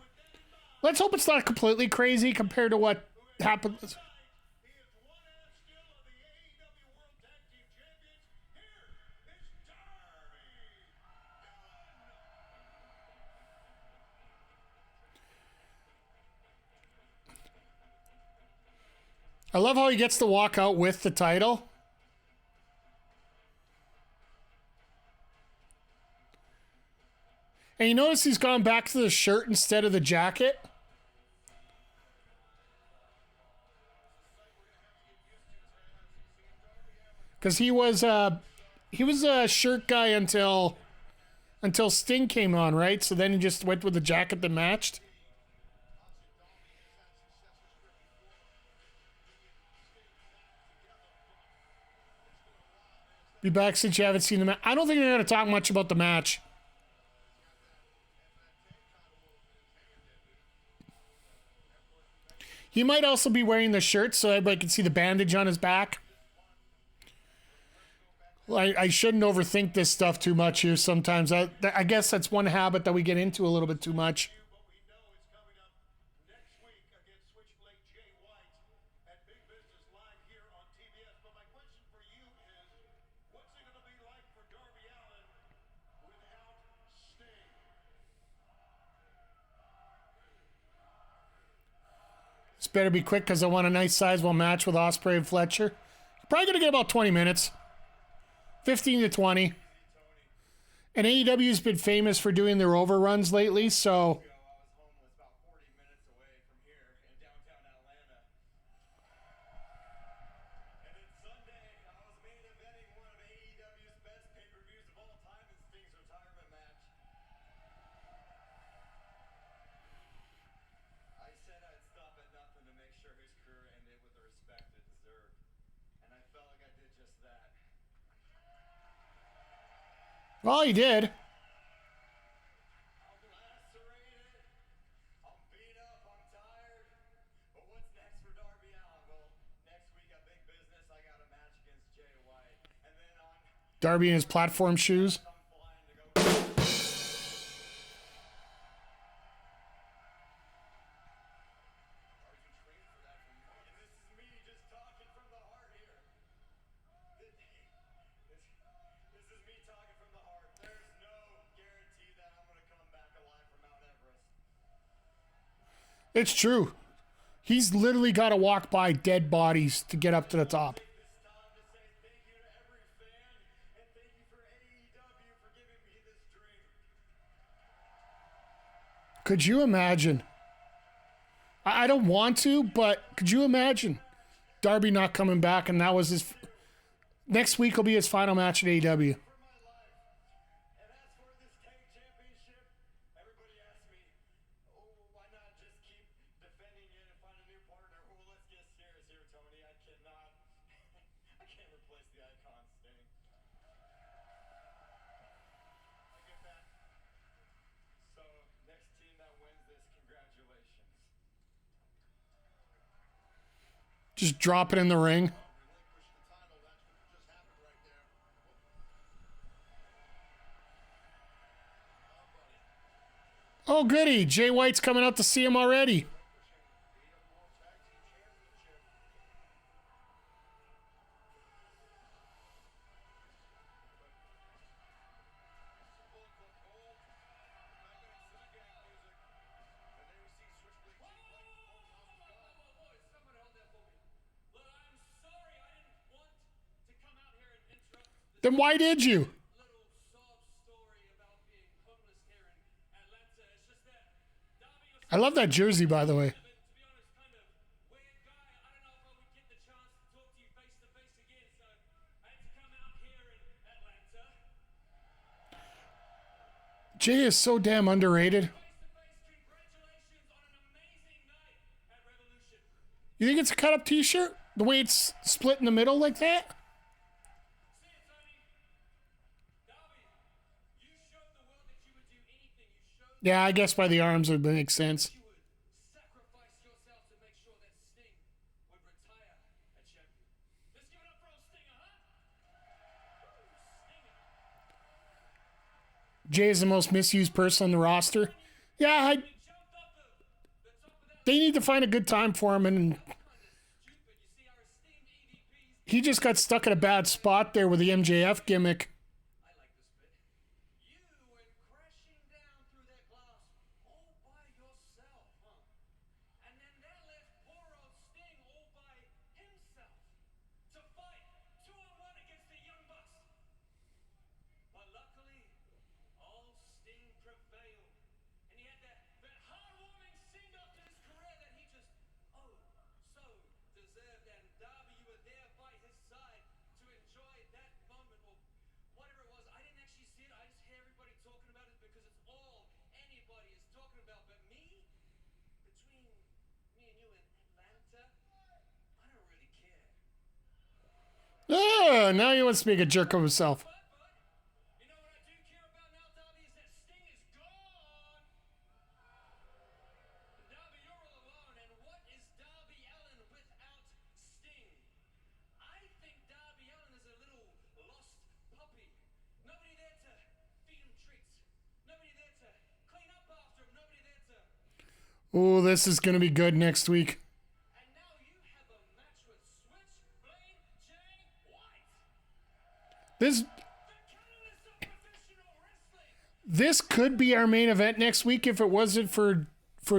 Let's hope it's not completely crazy compared to what happened.
He is one half still of the AEW World Tag Team Champions. Here is Darby Allin.
I love how he gets to walk out with the title. And you notice he's gone back to the shirt instead of the jacket. Because he was a shirt guy until Sting came on, right? So then he just went with the jacket that matched. Be back since you haven't seen the match. I don't think they're going to talk much about the match. He might also be wearing the shirt so everybody can see the bandage on his back. Well, I shouldn't overthink this stuff too much here sometimes. I guess that's one habit that we get into a little bit too much.
But we know it's coming up next week against Switchblade Jay White at Big Business Live here on TBS. But my question for you is, what's it going to be like for Darby Allin without Sting?
This better be quick because I want a nice sizable match with Ospreay and Fletcher. Probably going to get about 20 minutes. 15 to 20. And AEW's been famous for doing their overruns lately, so...
I was homeless about 40 minutes away from here in downtown Atlanta. And then Sunday, I was main eventing one of AEW's best pay-per-views of all time in Sting's retirement match. I said I'd stop at nothing to make sure his career ended with the respect it deserved. And I felt like I did just that.
Well, he did.
I'm lacerated, I'm beat up, I'm tired. But what's next for Darby Allin? Well, next week at Big Business, I got a match against Jay White. And then on
Darby in his platform shoes.
I'm flying to go. Are you trained for that from me? And this is me just talking from the heart here. This is me talking from the heart. There's no guarantee that I'm going to come back alive from Mount Everest.
It's true. He's literally got to walk by dead bodies to get up to the top.
This time to say thank you to every fan and thank you for AEW for giving me this dream.
Could you imagine? I don't want to, but could you imagine Darby not coming back and that was his... Next week will be his final match at AEW.
For my life. And as for this tag championship, everybody asks me, oh, why not just keep defending it and find a new partner? Well, let's get serious here, Tony. I cannot, I can't replace the icon Sting. I get that. So, next team that wins this, congratulations.
Just drop it in the ring.
Relinquish the title. That's what just happened right there.
Oh, goody. Jay White's coming out to see him already.
AEW World Tag Team Championship. Simple and cold. Not getting some gang music. And there we see Switchblade Jay White performing off his gun.
Someone hold that for me. Look, I'm sorry. I didn't want to come out here and interrupt this
Then why did you?
little sob story about being homeless here in Atlanta. It's just that Darby was
I love that jersey, by the way.
to be honest, kind of weird guy. I don't know if I would get the chance to talk to you face to face again, so I had to come out here in Atlanta.
Jay is so damn underrated.
Face to face, congratulations on an amazing night at Revolution.
You think it's a cut-up t-shirt? The way it's split in the middle like that?
See you, Tony. Darby, you showed the world that you would do anything. You showed
Yeah, I guess by the arms would make sense.
you would sacrifice yourself to make sure that Sting would retire a champion. Let's give it up for old Stinger, huh? Stinger.
Jay is the most misused person on the roster. Yeah,
He jumped up the top of that
they need to find a good time for him, and
kind of stupid. You see, our esteemed EVPs.
he just got stuck in a bad spot there with the MJF gimmick.
I like this bit. You went crashing down through that glass all by yourself, huh? And then that left poor old Sting all by himself to fight 2-on-1 against the Young Bucks. But luckily, old Sting prevailed. And he had that heartwarming send-off to his career that he just, oh, so deserved. And Darby, you were there by his side to enjoy that moment or whatever it was. I didn't actually see it. I just hear everybody talking about it because it's all anybody is talking about. But me, between me and you in Atlanta, I don't really care.
Oh, now he wants to make a jerk of himself.
But, you know what I do care about now, Darby, is that Sting is gone. Darby, you're all alone. And what is Darby Allin without Sting? I think Darby Allin is a little lost puppy. Nobody there to feed him treats. Nobody there to clean up after him. Nobody there to...
Oh, this is going to be good next week.
And now you have a match with Switchblade Jay White.
This
The catalyst of professional wrestling.
this could be our main event next week if it wasn't for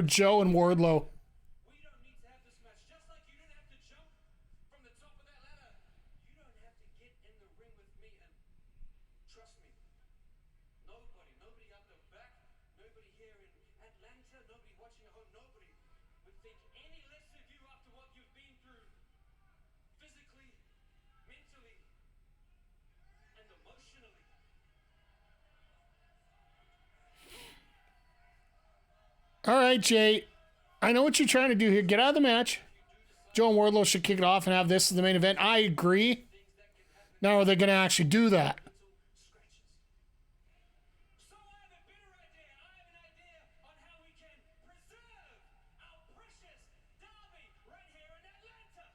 Joe and Wardlow.
We don't need to have this match. Just like you didn't have to jump from the top of that ladder, you don't have to get in the ring with me. And trust me, nobody out the back, nobody here in Atlanta, nobody watching at home, nobody would think any less of you after what you've been through physically, mentally, and emotionally.
All right, Jay. I know what you're trying to do here. Get out of the match. Joe and Wardlow should kick it off and have this as the main event. I agree. Now, are they going to actually do that?
Scratches. So I have a better idea. I have an idea on how we can preserve our precious Darby right here in Atlanta.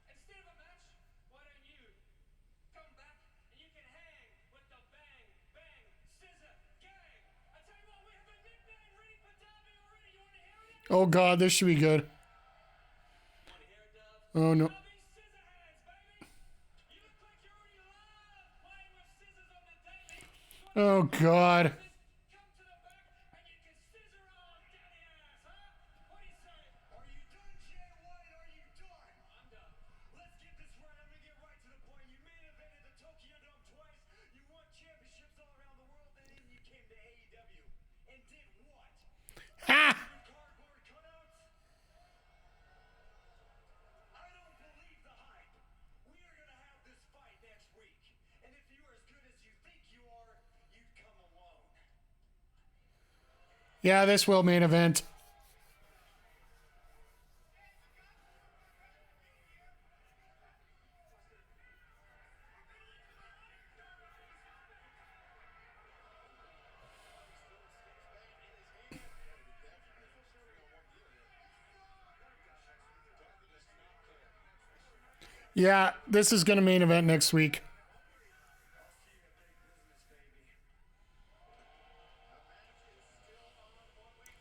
Instead of a match, why don't you come back and you can hang with the Bang Bang Scissor Gang? I tell you what, we have a nickname ready for Darby already. You want to hear it?
Oh, God, this should be good.
Want to hear it, Dub?
Oh, no.
Darby Scissorhands, baby. You look like you already love playing with scissors on the daily.
Oh, God.
Come to the back and you can scissor on daddy ass, huh? What do you
Yeah, this will main event. Yeah, this is going to main event next week.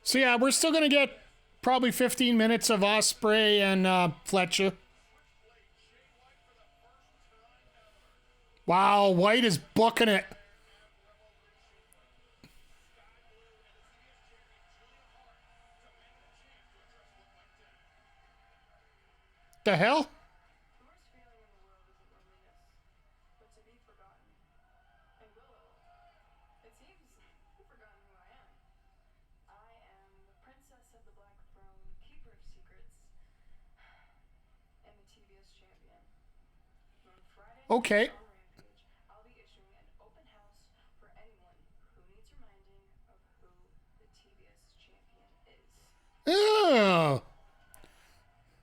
So yeah, we're still going to get probably 15 minutes of Ospreay and Fletcher. Wow, White is booking it. The hell?
The worst feeling in the world isn't loneliness, but to be forgotten. And Willow, it seems you've forgotten who I am. I am the princess of the Black Throne, keeper of secrets, and the TBS champion. On Friday
Okay.
on Rampage, I'll be issuing an open house for anyone who needs reminding of who the TBS champion is.
Oh.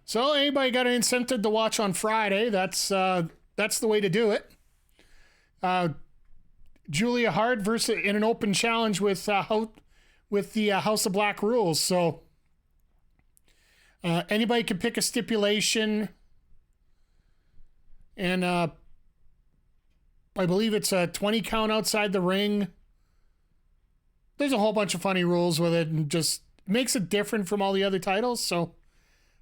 So anybody got an incentive to watch on Friday? That's the way to do it. Julia Hart versus in an open challenge with the House of Black rules. So anybody can pick a stipulation, and I believe it's a 20 count outside the ring. There's a whole bunch of funny rules with it, and just makes it different from all the other titles. So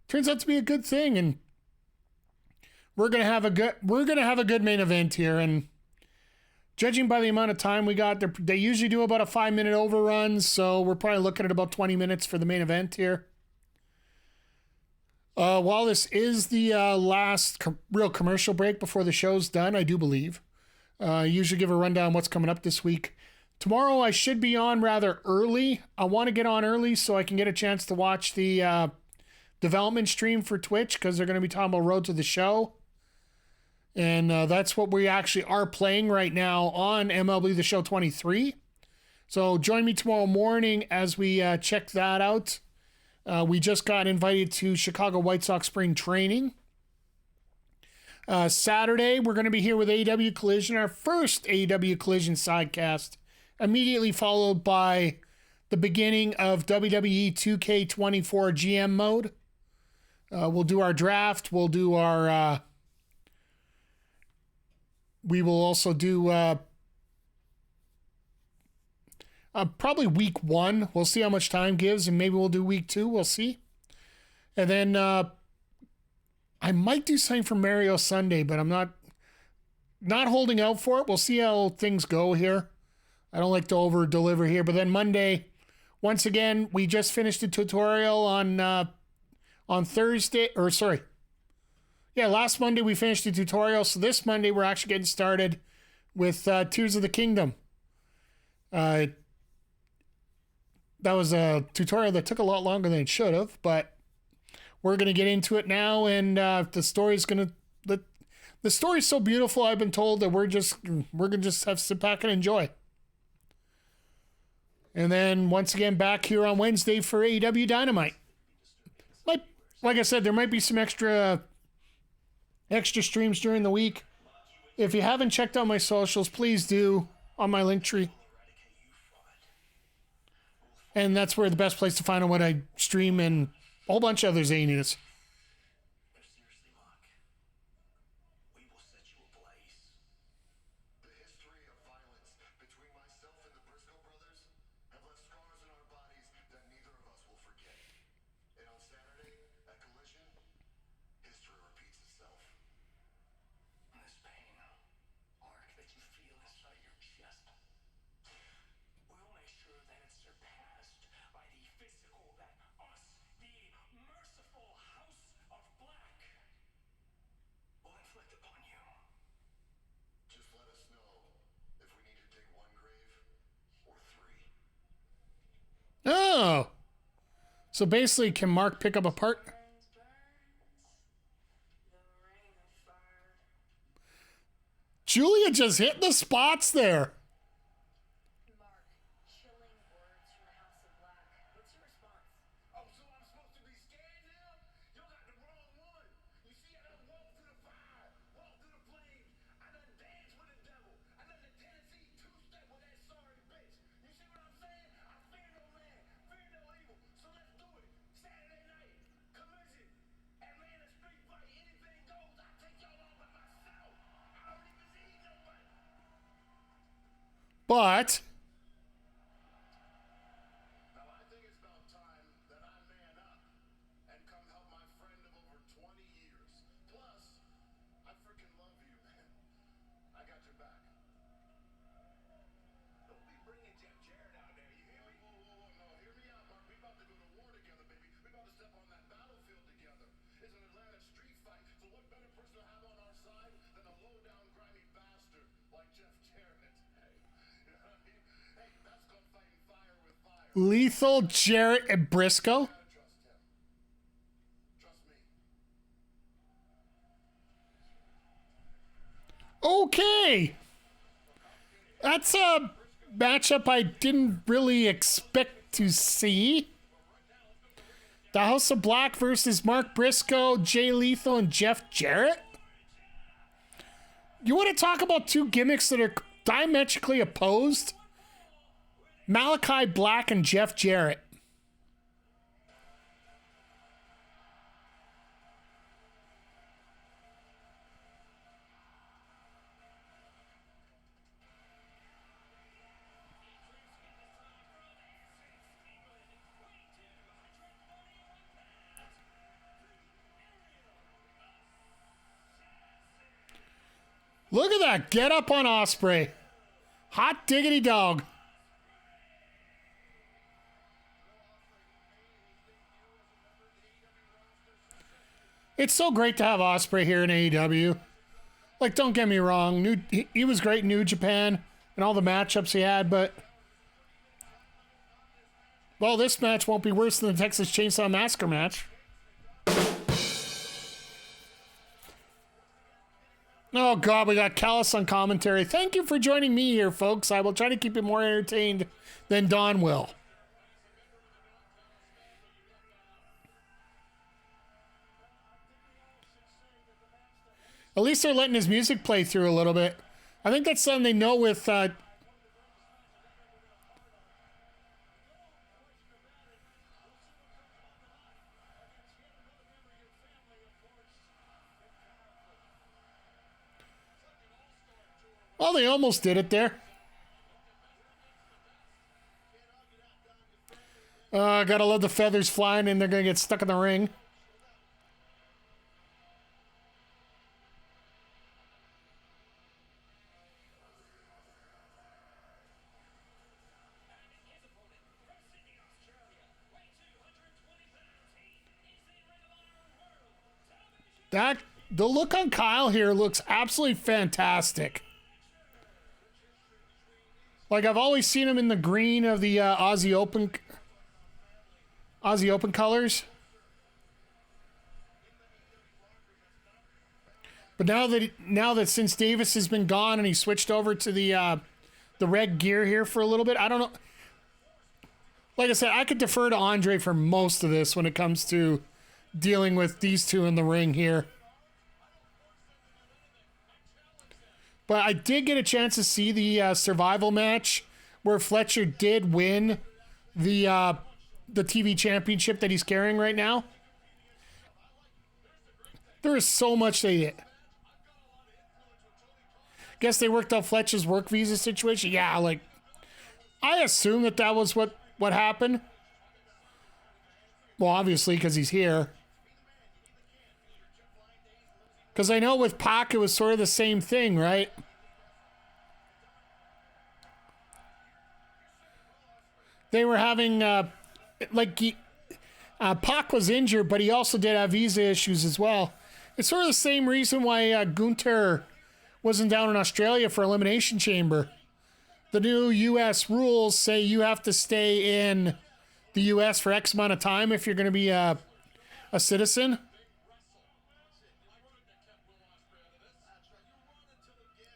turns out to be a good thing, and we're gonna have a good main event here. And judging by the amount of time we got, they usually do about a 5-minute overrun, so we're probably looking at about 20 minutes for the main event here. While this is the last real commercial break before the show's done, I do believe. Usually give a rundown on what's coming up this week. Tomorrow I should be on rather early. I want to get on early so I can get a chance to watch the development stream for Twitch, because they're going to be talking about Road to the Show. And that's what we actually are playing right now on MLB The Show 23. So join me tomorrow morning as we check that out. We just got invited to Chicago White Sox spring training. Saturday, we're going to be here with AEW Collision, our first AEW Collision sidecast, immediately followed by the beginning of WWE 2K24 GM mode. We'll do our draft. We'll do our... we will also do probably week 1. We'll see how much time gives, and maybe we'll do week 2. We'll see. And then I might do something for Mario Sunday, but I'm not holding out for it. We'll see how things go here. I don't like to over-deliver here. But then Monday, once again, we just finished a tutorial on Thursday, or sorry. Yeah, last Monday we finished the tutorial. So this Monday we're actually getting started with Tears of the Kingdom. That was a tutorial that took a lot longer than it should have, but we're going to get into it now, and the story's so beautiful, I've been told, that we're going to just have to sit back and enjoy. And then once again back here on Wednesday for AEW Dynamite. Like I said, there might be some extra streams during the week. If you haven't checked out my socials, please do, on my link tree. And that's where the best place to find out what I stream and a whole bunch of other zaniness.
Seriously, Mark, we will set you ablaze.
The history of violence between myself and the Briscoe brothers have left scars in our bodies that neither of us will forget. And on Saturday, at Collision, history repeats itself.
This pain, Mark, that you feel inside your chest, we'll make sure that it's surpassed by the physical that us, the merciful House of Black, will inflict upon you.
Just let us know if we need to dig one grave or 3.
Oh! So basically, can Mark pick up a part?
Burns, the rain of fire.
Julia just hit the spots there.
Mark, chilling words from the House of Black.
But
Now I think it's about time that I man up and come help my friend of over 20 years. Plus, I freaking love you, man. I got your back. Don't be bringing Jeff Jarrett out there, you hear me? Whoa, no, hear me out, Mark. We about to go to war together, baby. We about to step on that battlefield together. It's an Atlanta street fight, so what better person to have on our side than a low-down, grimy bastard like Jeff Jarrett? Hey, you know what I mean? Hey, that's called fighting fire with fire.
Lethal, Jarrett, and Briscoe.
Trust him. Trust me.
Okay. That's a matchup I didn't really expect to see. The House of Black versus Mark Briscoe, Jay Lethal, and Jeff Jarrett. You want to talk about two gimmicks that are diametrically opposed? Malachi Black and Jeff Jarrett. Look at that. Get up on Osprey. Hot diggity dog. It's so great to have Osprey here in AEW. Like, don't get me wrong. He was great in New Japan and all the matchups he had, but... Well, this match won't be worse than the Texas Chainsaw Massacre match. Oh, God, we got Callis on commentary. Thank you for joining me here, folks. I will try to keep you more entertained than Don will. At least they're letting his music play through a little bit. I think that's something they know with... Well, they almost did it there. Gotta love the feathers flying and they're gonna get stuck in the ring. The look on Kyle here looks absolutely fantastic. Like, I've always seen him in the green of the Aussie Open colors. But now that since Davis has been gone and he switched over to the red gear here for a little bit, I don't know. Like I said, I could defer to Andre for most of this when it comes to dealing with these two in the ring here. But I did get a chance to see the survival match where Fletcher did win the TV championship that he's carrying right now. There is so much they did. Guess they worked out Fletcher's work visa situation. Yeah, like, I assume that was what happened. Well, obviously, because he's here. Because I know with Pac, it was sort of the same thing, right? They were having, Pac was injured, but he also did have visa issues as well. It's sort of the same reason why Gunther wasn't down in Australia for Elimination Chamber. The new U.S. rules say you have to stay in the U.S. for X amount of time if you're going to be a citizen.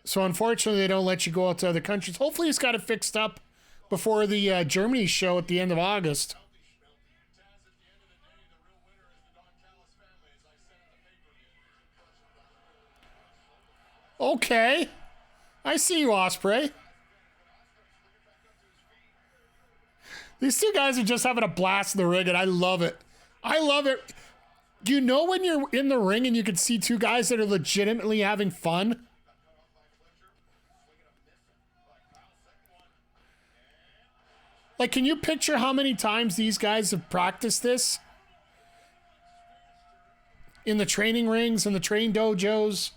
So unfortunately, they don't let you go out to other countries. Hopefully, it's got it fixed up before the Germany show at the end of August. Okay. I see you, Osprey. These two guys are just having a blast in the ring, and I love it. I love it. Do you know when you're in the ring and you can see two guys that are legitimately having fun? Like, can you picture how many times these guys have practiced this? In the training rings and the train dojos.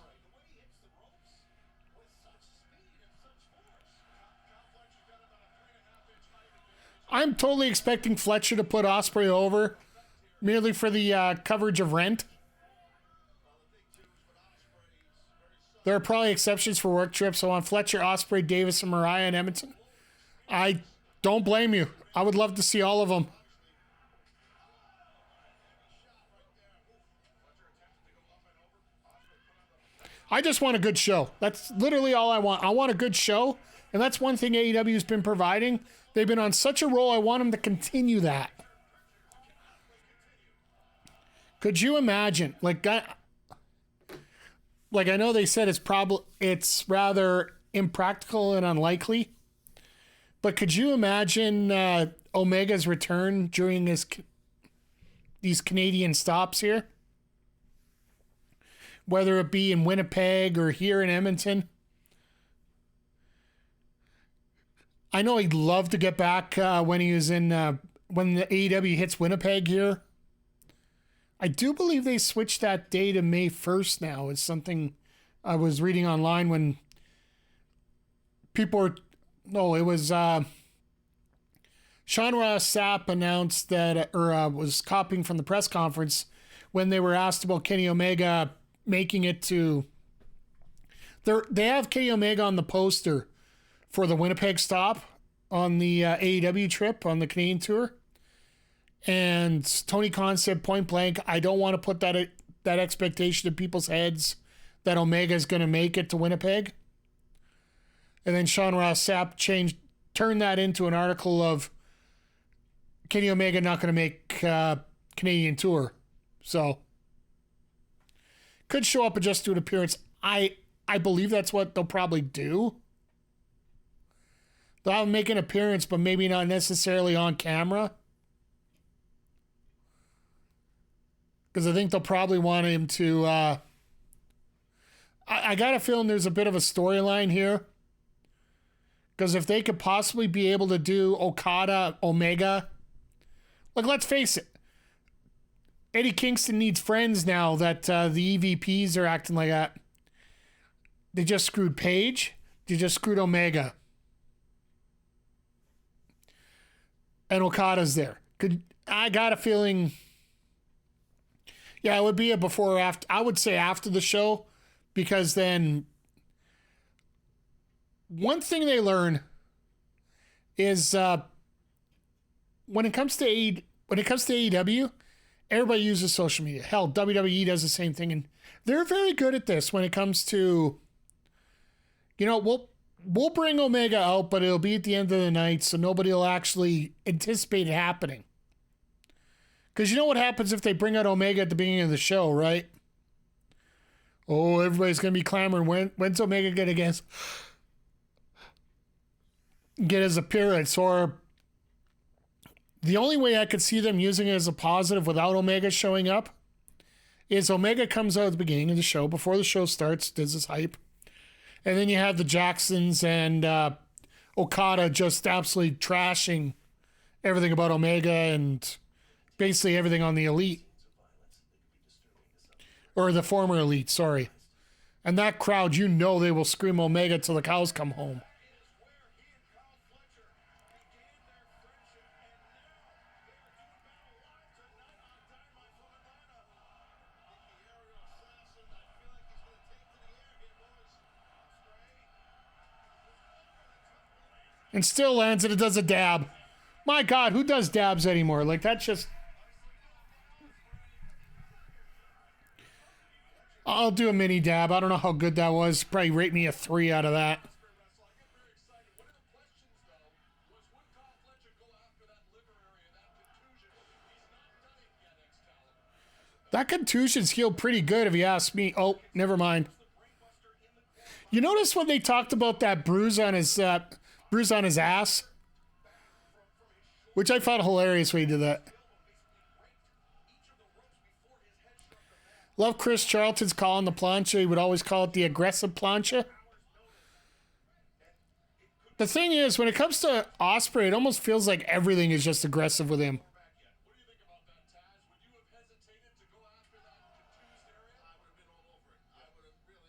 I'm totally expecting Fletcher to put Ospreay over merely for the coverage of Rent. There are probably exceptions for work trips. So on Fletcher, Ospreay, Davis, and Mariah and Edmonton. I don't blame you. I would love to see all of them. I just want a good show. That's literally all I want. I want a good show. And that's one thing AEW's been providing. They've been on such a roll. I want them to continue that. Could you imagine? Like I know they said it's rather impractical and unlikely. But could you imagine Omega's return during these Canadian stops here? Whether it be in Winnipeg or here in Edmonton. I know he'd love to get back when he was in when the AEW hits Winnipeg here. I do believe they switched that day to May 1st now. It's something I was reading online when people were... No, it was Sean Ross Sapp announced that, or was copying from the press conference when they were asked about Kenny Omega making it to... They have Kenny Omega on the poster for the Winnipeg stop on the AEW trip on the Canadian tour. And Tony Khan said point blank, I don't want to put that expectation in people's heads that Omega is going to make it to Winnipeg. And then Sean Ross Sapp turned that into an article of Kenny Omega not going to make Canadian tour. So could show up and just do an appearance. I believe that's what they'll probably do. They'll make an appearance, but maybe not necessarily on camera. Because I think they'll probably want him to... I got a feeling there's a bit of a storyline here. Because if they could possibly be able to do Okada, Omega... Like, let's face it. Eddie Kingston needs friends now that the EVPs are acting like that. They just screwed Paige. They just screwed Omega. And Okada's there. I got a feeling... Yeah, it would be a before or after. I would say after the show, because then one thing they learn is when it comes to AEW, everybody uses social media. Hell, WWE does the same thing, and they're very good at this when it comes to, we'll bring Omega out, but it'll be at the end of the night, so nobody will actually anticipate it happening. Because you know what happens if they bring out Omega at the beginning of the show, right? Oh, everybody's going to be clamoring. When's Omega going to get his appearance? Or the only way I could see them using it as a positive without Omega showing up is Omega comes out at the beginning of the show, before the show starts, does his hype. And then you have the Jacksons and Okada just absolutely trashing everything about Omega and... basically everything on the Elite. Or the former Elite, sorry. And that crowd, they will scream Omega till the cows come home. And still lands it does a dab. My God, who does dabs anymore? Like, that's just... I'll do a mini dab. I don't know how good that was. Probably rate me a 3 out of that. That contusion's healed pretty good if you ask me. Oh, never mind. You notice when they talked about that bruise on his ass? Which I found hilarious when he did that. Love Chris Charlton's calling the plancha. He would always call it the aggressive plancha. The thing is, when it comes to Osprey, it almost feels like everything is just aggressive with him.
What do you think about that, Taz? Would you have hesitated to go after that confused area? I would have been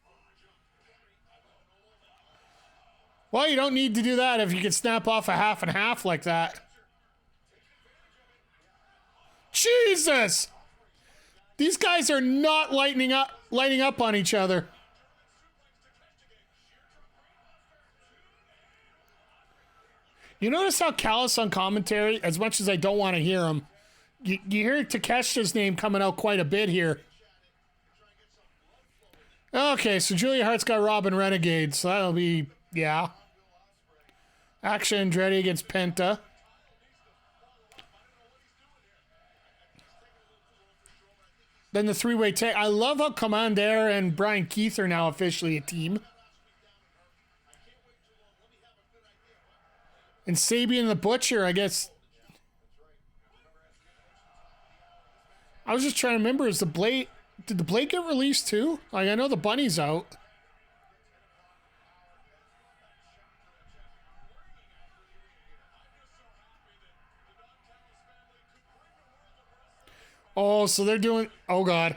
all over it. I would have really jumped.
Well, you don't need to do that if you can snap off a half and half like that. Jesus! These guys are not lighting up on each other. You notice how Callis on commentary, as much as I don't want to hear him, you hear Takeshita's name coming out quite a bit here. Okay, so Julia Hart's got Robin Renegade, so that'll be, yeah. Action Andretti against Penta. Then the three-way tag. I love how Commander and Brian Keith are now officially a team. And Sabian the Butcher, I guess. I was just trying to remember, did the Blade get released too? Like, I know the Bunny's out. Oh, so they're doing, oh God.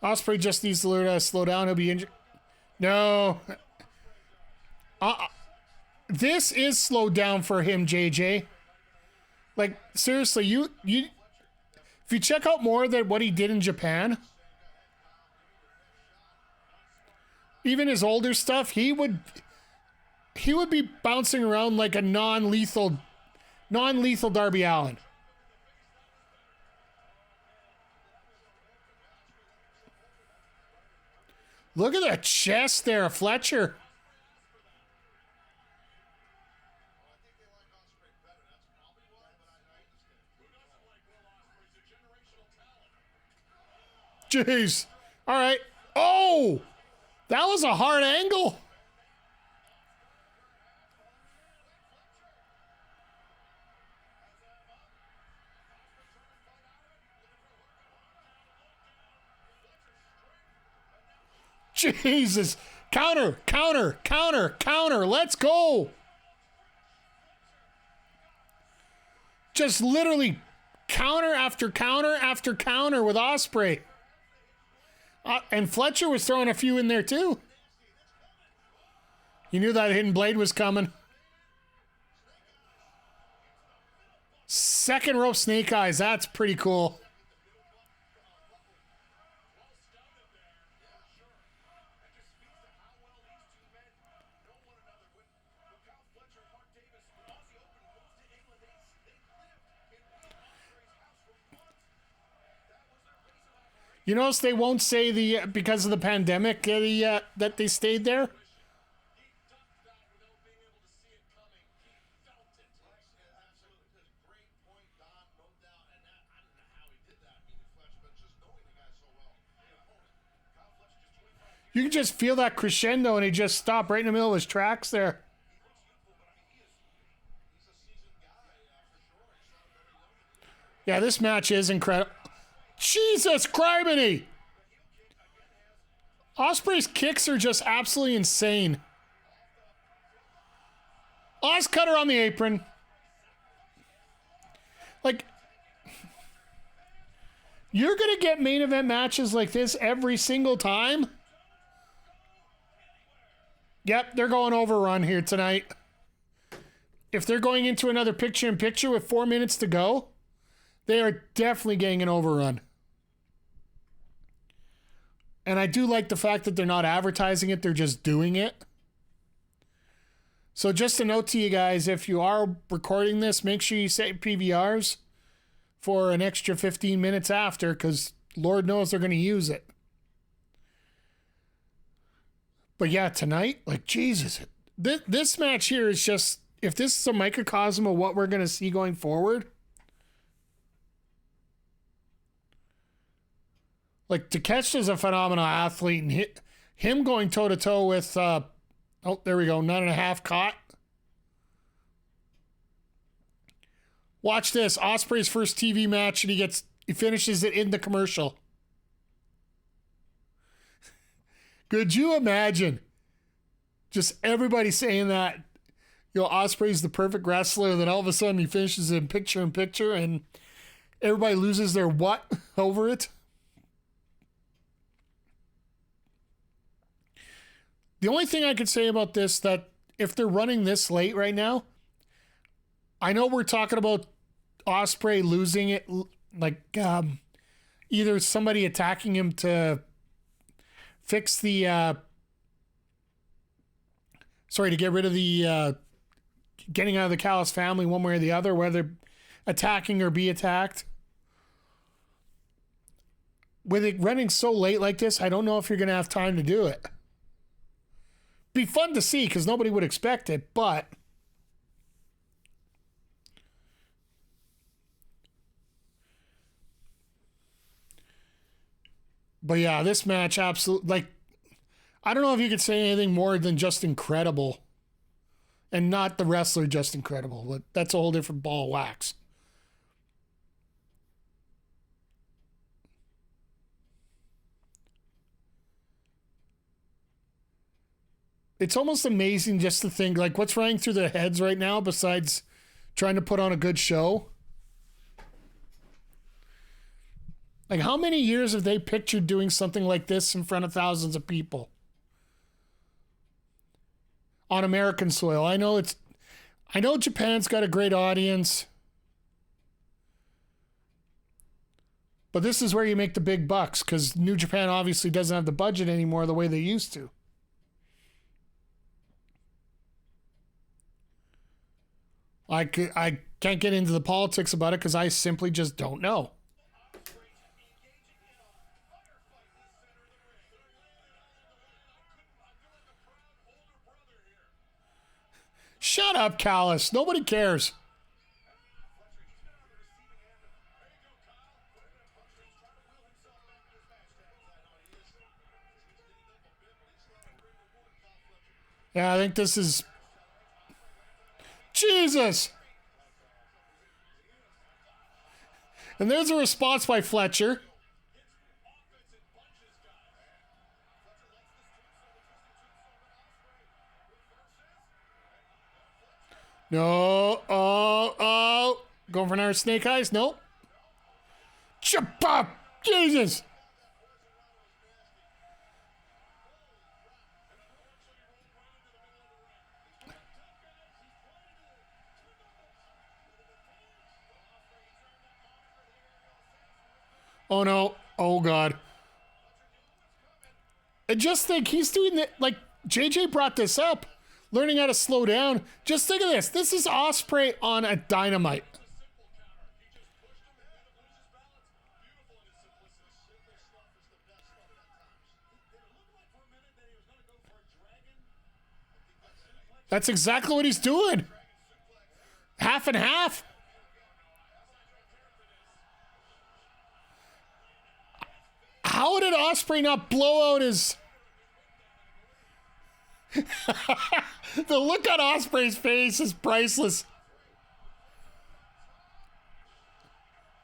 Osprey just needs to learn how to slow down. He'll be injured. No. This is slowed down for him, JJ. Like, seriously, if you check out more than what he did in Japan, even his older stuff, he would be bouncing around like a non-lethal Darby Allin. Look at that chest there, Fletcher. Jeez. All right. Oh, that was a hard angle. Jesus. Counter, counter, counter, counter. Let's go. Just literally counter after counter after counter with Osprey. And Fletcher was throwing a few in there too. You knew that hidden blade was coming. Second rope snake eyes. That's pretty cool. You notice they won't say because of the pandemic that they stayed there? You can just feel that crescendo and he just stopped right in the middle of his tracks there. Yeah, this match is incredible. Jesus criminy! Osprey's kicks are just absolutely insane. Oz cutter on the apron. Like, you're going to get main event matches like this every single time? Yep, they're going overrun here tonight. If they're going into another picture-in-picture with 4 minutes to go, they are definitely getting an overrun. And I do like the fact that they're not advertising it, they're just doing it. So just a note to you guys, if you are recording this, make sure you set PVRs for an extra 15 minutes after, because Lord knows they're going to use it. But yeah, tonight, like, Jesus, this match here is just, if this is a microcosm of what we're going to see going forward, like, Takeshita's a phenomenal athlete, and him going toe-to-toe with, oh, there we go, 9.5 caught. Watch this, Osprey's first TV match, and he finishes it in the commercial. Could you imagine just everybody saying that, Osprey's the perfect wrestler, and then all of a sudden he finishes in picture and everybody loses their what over it? The only thing I could say about this, that if they're running this late right now, I know we're talking about Osprey losing it, like either somebody attacking him to fix the, to get rid of the, getting out of the Callis family one way or the other, whether attacking or be attacked. With it running so late like this, I don't know if you're going to have time to do it. Be fun to see because nobody would expect it, but yeah, this match absolutely, like, I don't know if you could say anything more than just incredible, and not the wrestler just incredible, but that's a whole different ball of wax. It's almost amazing just to think, like, what's running through their heads right now besides trying to put on a good show? Like, how many years have they pictured doing something like this in front of thousands of people? On American soil. I know Japan's got a great audience. But this is where you make the big bucks, because New Japan obviously doesn't have the budget anymore the way they used to. I can't get into the politics about it because I simply just don't know. Shut up, Callis. Nobody cares. Yeah, I think this is... Jesus! And there's a response by Fletcher. No. Oh. Going for another snake eyes? Nope. Chop up! Jesus! Oh no. Oh God. I just think he's doing that. Like, JJ brought this up. Learning how to slow down. Just think of this. This is Osprey on a Dynamite. That's exactly what he's doing. Half and half. How did Osprey not blow out his... The look on Osprey's face is priceless.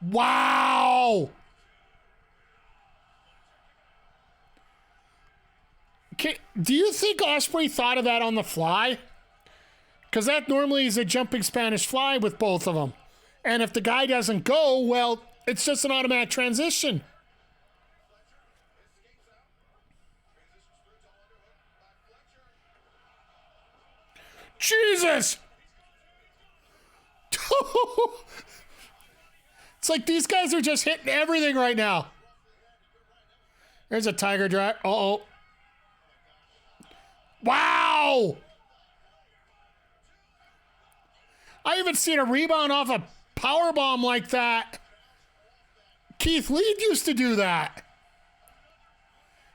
Wow. Do you think Osprey thought of that on the fly? Because that normally is a jumping Spanish fly with both of them. And if the guy doesn't go, well, it's just an automatic transition. Jesus! It's like these guys are just hitting everything right now. There's a tiger drive. Uh-oh. Wow! I haven't seen a rebound off a powerbomb like that. Keith Lee used to do that.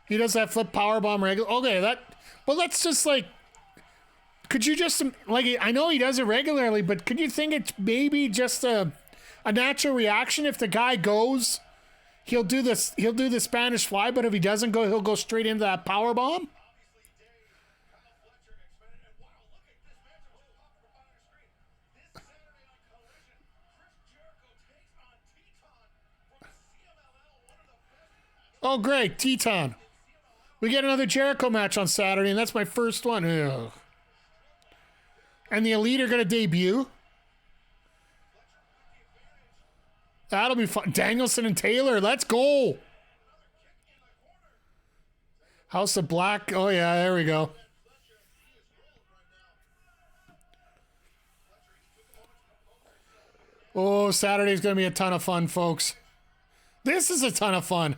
He does that flip powerbomb regular. Okay, well, that's just like... Could you just, like, I know he does it regularly, but could you think it's maybe just a natural reaction? If the guy goes, he'll do the Spanish fly, but if he doesn't go, he'll go straight into that power bomb. Oh, great, Teton We get another Jericho match on Saturday, and that's my first one. Ugh. And the Elite are going to debut. That'll be fun. Danielson and Taylor, let's go. House of Black. Oh, yeah, there we go. Oh, Saturday's going to be a ton of fun, folks. This is a ton of fun.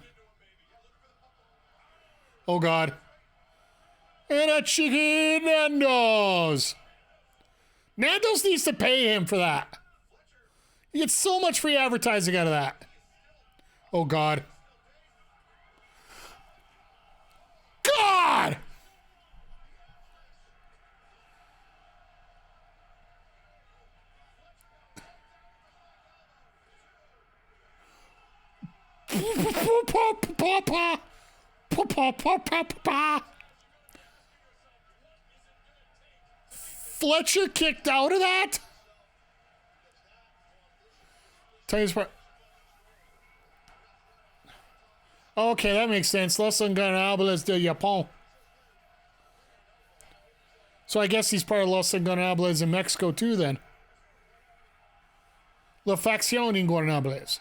Oh, God. And a chicken Nando's. Nando's needs to pay him for that. You get so much free advertising out of that. Oh, God. God! Fletcher kicked out of that? Tell you what. Okay, that makes sense. Los Ingobernables de Japón. So I guess he's part of Los Ingobernables in Mexico too then. La Facción Ingobernables.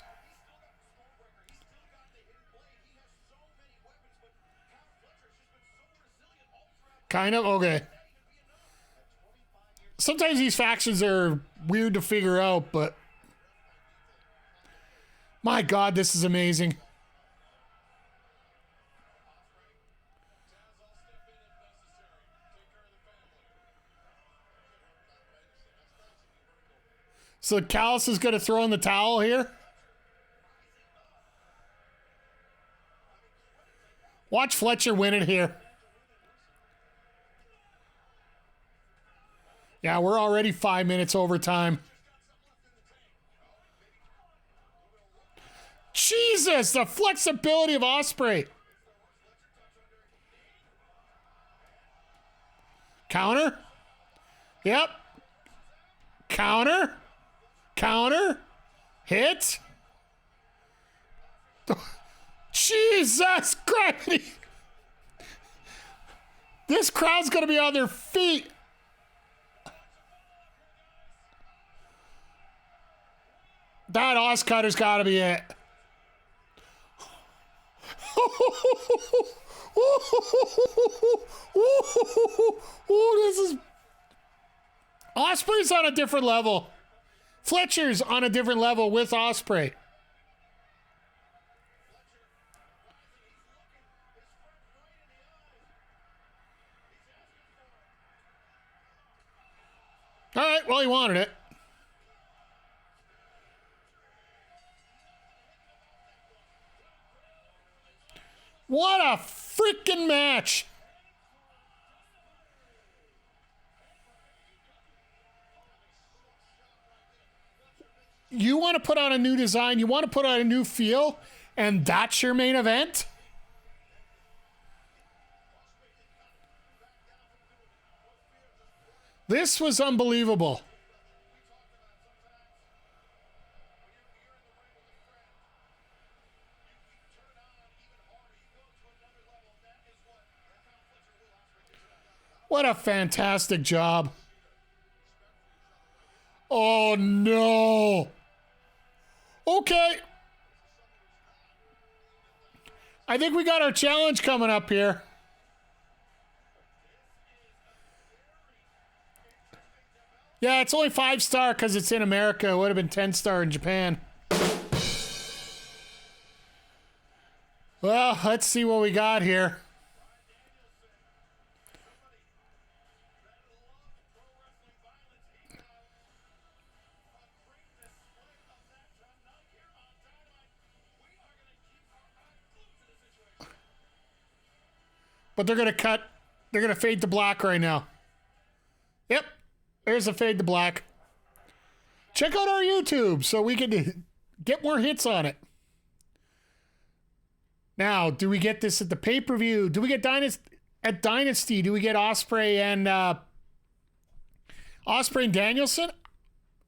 Kind of? Okay. Sometimes these factions are weird to figure out, but my God, this is amazing. So Callis is going to throw in the towel here. Watch Fletcher win it here. Yeah, we're already 5 minutes over time. Jesus, the flexibility of Osprey. Counter. Yep. Counter. Counter. Hit. Jesus Christ. This crowd's going to be on their feet. That Oscutter's got to be it. This is... Osprey's on a different level. Fletcher's on a different level with Osprey. All right, well, he wanted it. What a freaking match. You want to put on a new design, you want to put on a new feel, and that's your main event? This was unbelievable. What a fantastic job. Oh, no. Okay. I think we got our challenge coming up here. Yeah, it's only 5-star because it's in America. It would have been 10-star in Japan. Well, let's see what we got here. But they're going to cut. They're going to fade to black right now. Yep. There's a fade to black. Check out our YouTube so we can get more hits on it. Now, do we get this at the pay-per-view? Do we get at Dynasty? Do we get Osprey and Danielson?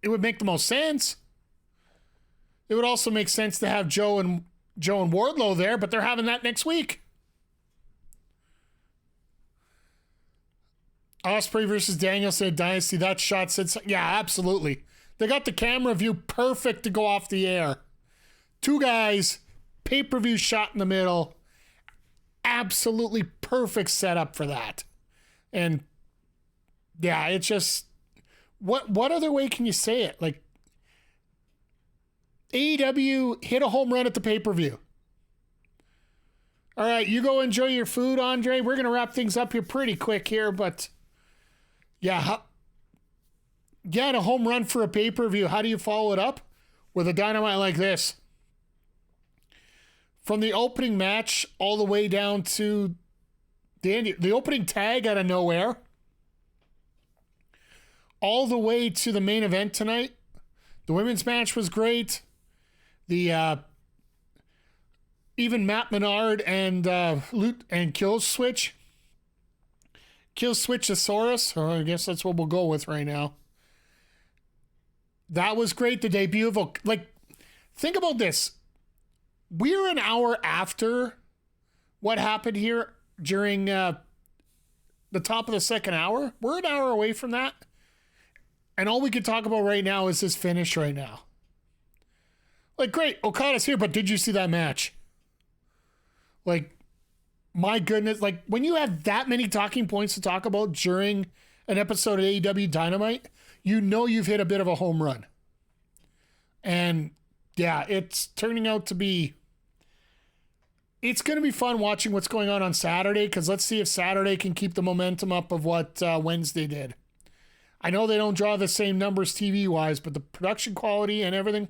It would make the most sense. It would also make sense to have Joe and Wardlow there, but they're having that next week. Osprey versus Danielson at Dynasty. That shot said, yeah, absolutely. They got the camera view perfect to go off the air. Two guys, pay-per-view shot in the middle. Absolutely perfect setup for that. And yeah, it's just, what other way can you say it? Like, AEW hit a home run at the pay-per-view. All right, you go enjoy your food, Andre. We're going to wrap things up here pretty quick here, but yeah, get a home run for a pay-per-view. How do you follow it up? With a Dynamite like this. From the opening match all the way down to the opening tag out of nowhere, all the way to the main event tonight. The women's match was great. The even Matt Menard and Killswitch Killswitchosaurus, or I guess that's what we'll go with right now. That was great. The debut of, like, think about this. We're an hour after what happened here during the top of the second hour. We're an hour away from that. And all we can talk about right now is this finish right now. Like, great, Okada's here, but did you see that match? Like, my goodness, like, when you have that many talking points to talk about during an episode of AEW Dynamite, you know you've hit a bit of a home run. And, yeah, it's turning out to be... It's going to be fun watching what's going on Saturday, because let's see if Saturday can keep the momentum up of what Wednesday did. I know they don't draw the same numbers TV-wise, but the production quality and everything...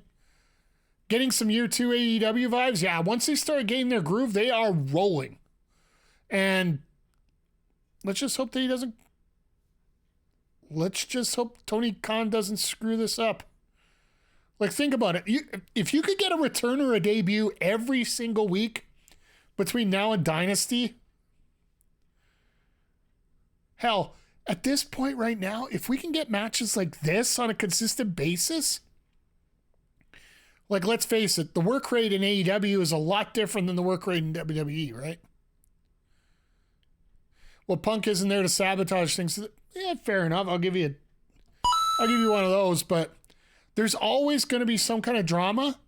Getting some year 2 AEW vibes. Yeah, once they start getting their groove, they are rolling. And let's just hope that he doesn't... Let's just hope Tony Khan doesn't screw this up. Like, think about it. If you could get a return or a debut every single week between now and Dynasty... Hell, at this point right now, if we can get matches like this on a consistent basis... Like, let's face it, the work rate in AEW is a lot different than the work rate in WWE, right? Well, Punk isn't there to sabotage things. Yeah, fair enough. I'll give you one of those, but there's always going to be some kind of drama.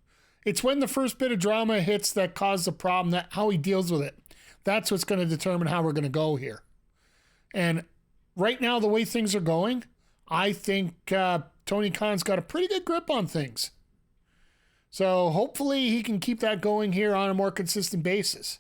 It's when the first bit of drama hits that causes the problem, that how he deals with it. That's what's going to determine how we're going to go here. And right now, the way things are going, I think Tony Khan's got a pretty good grip on things. So hopefully he can keep that going here on a more consistent basis.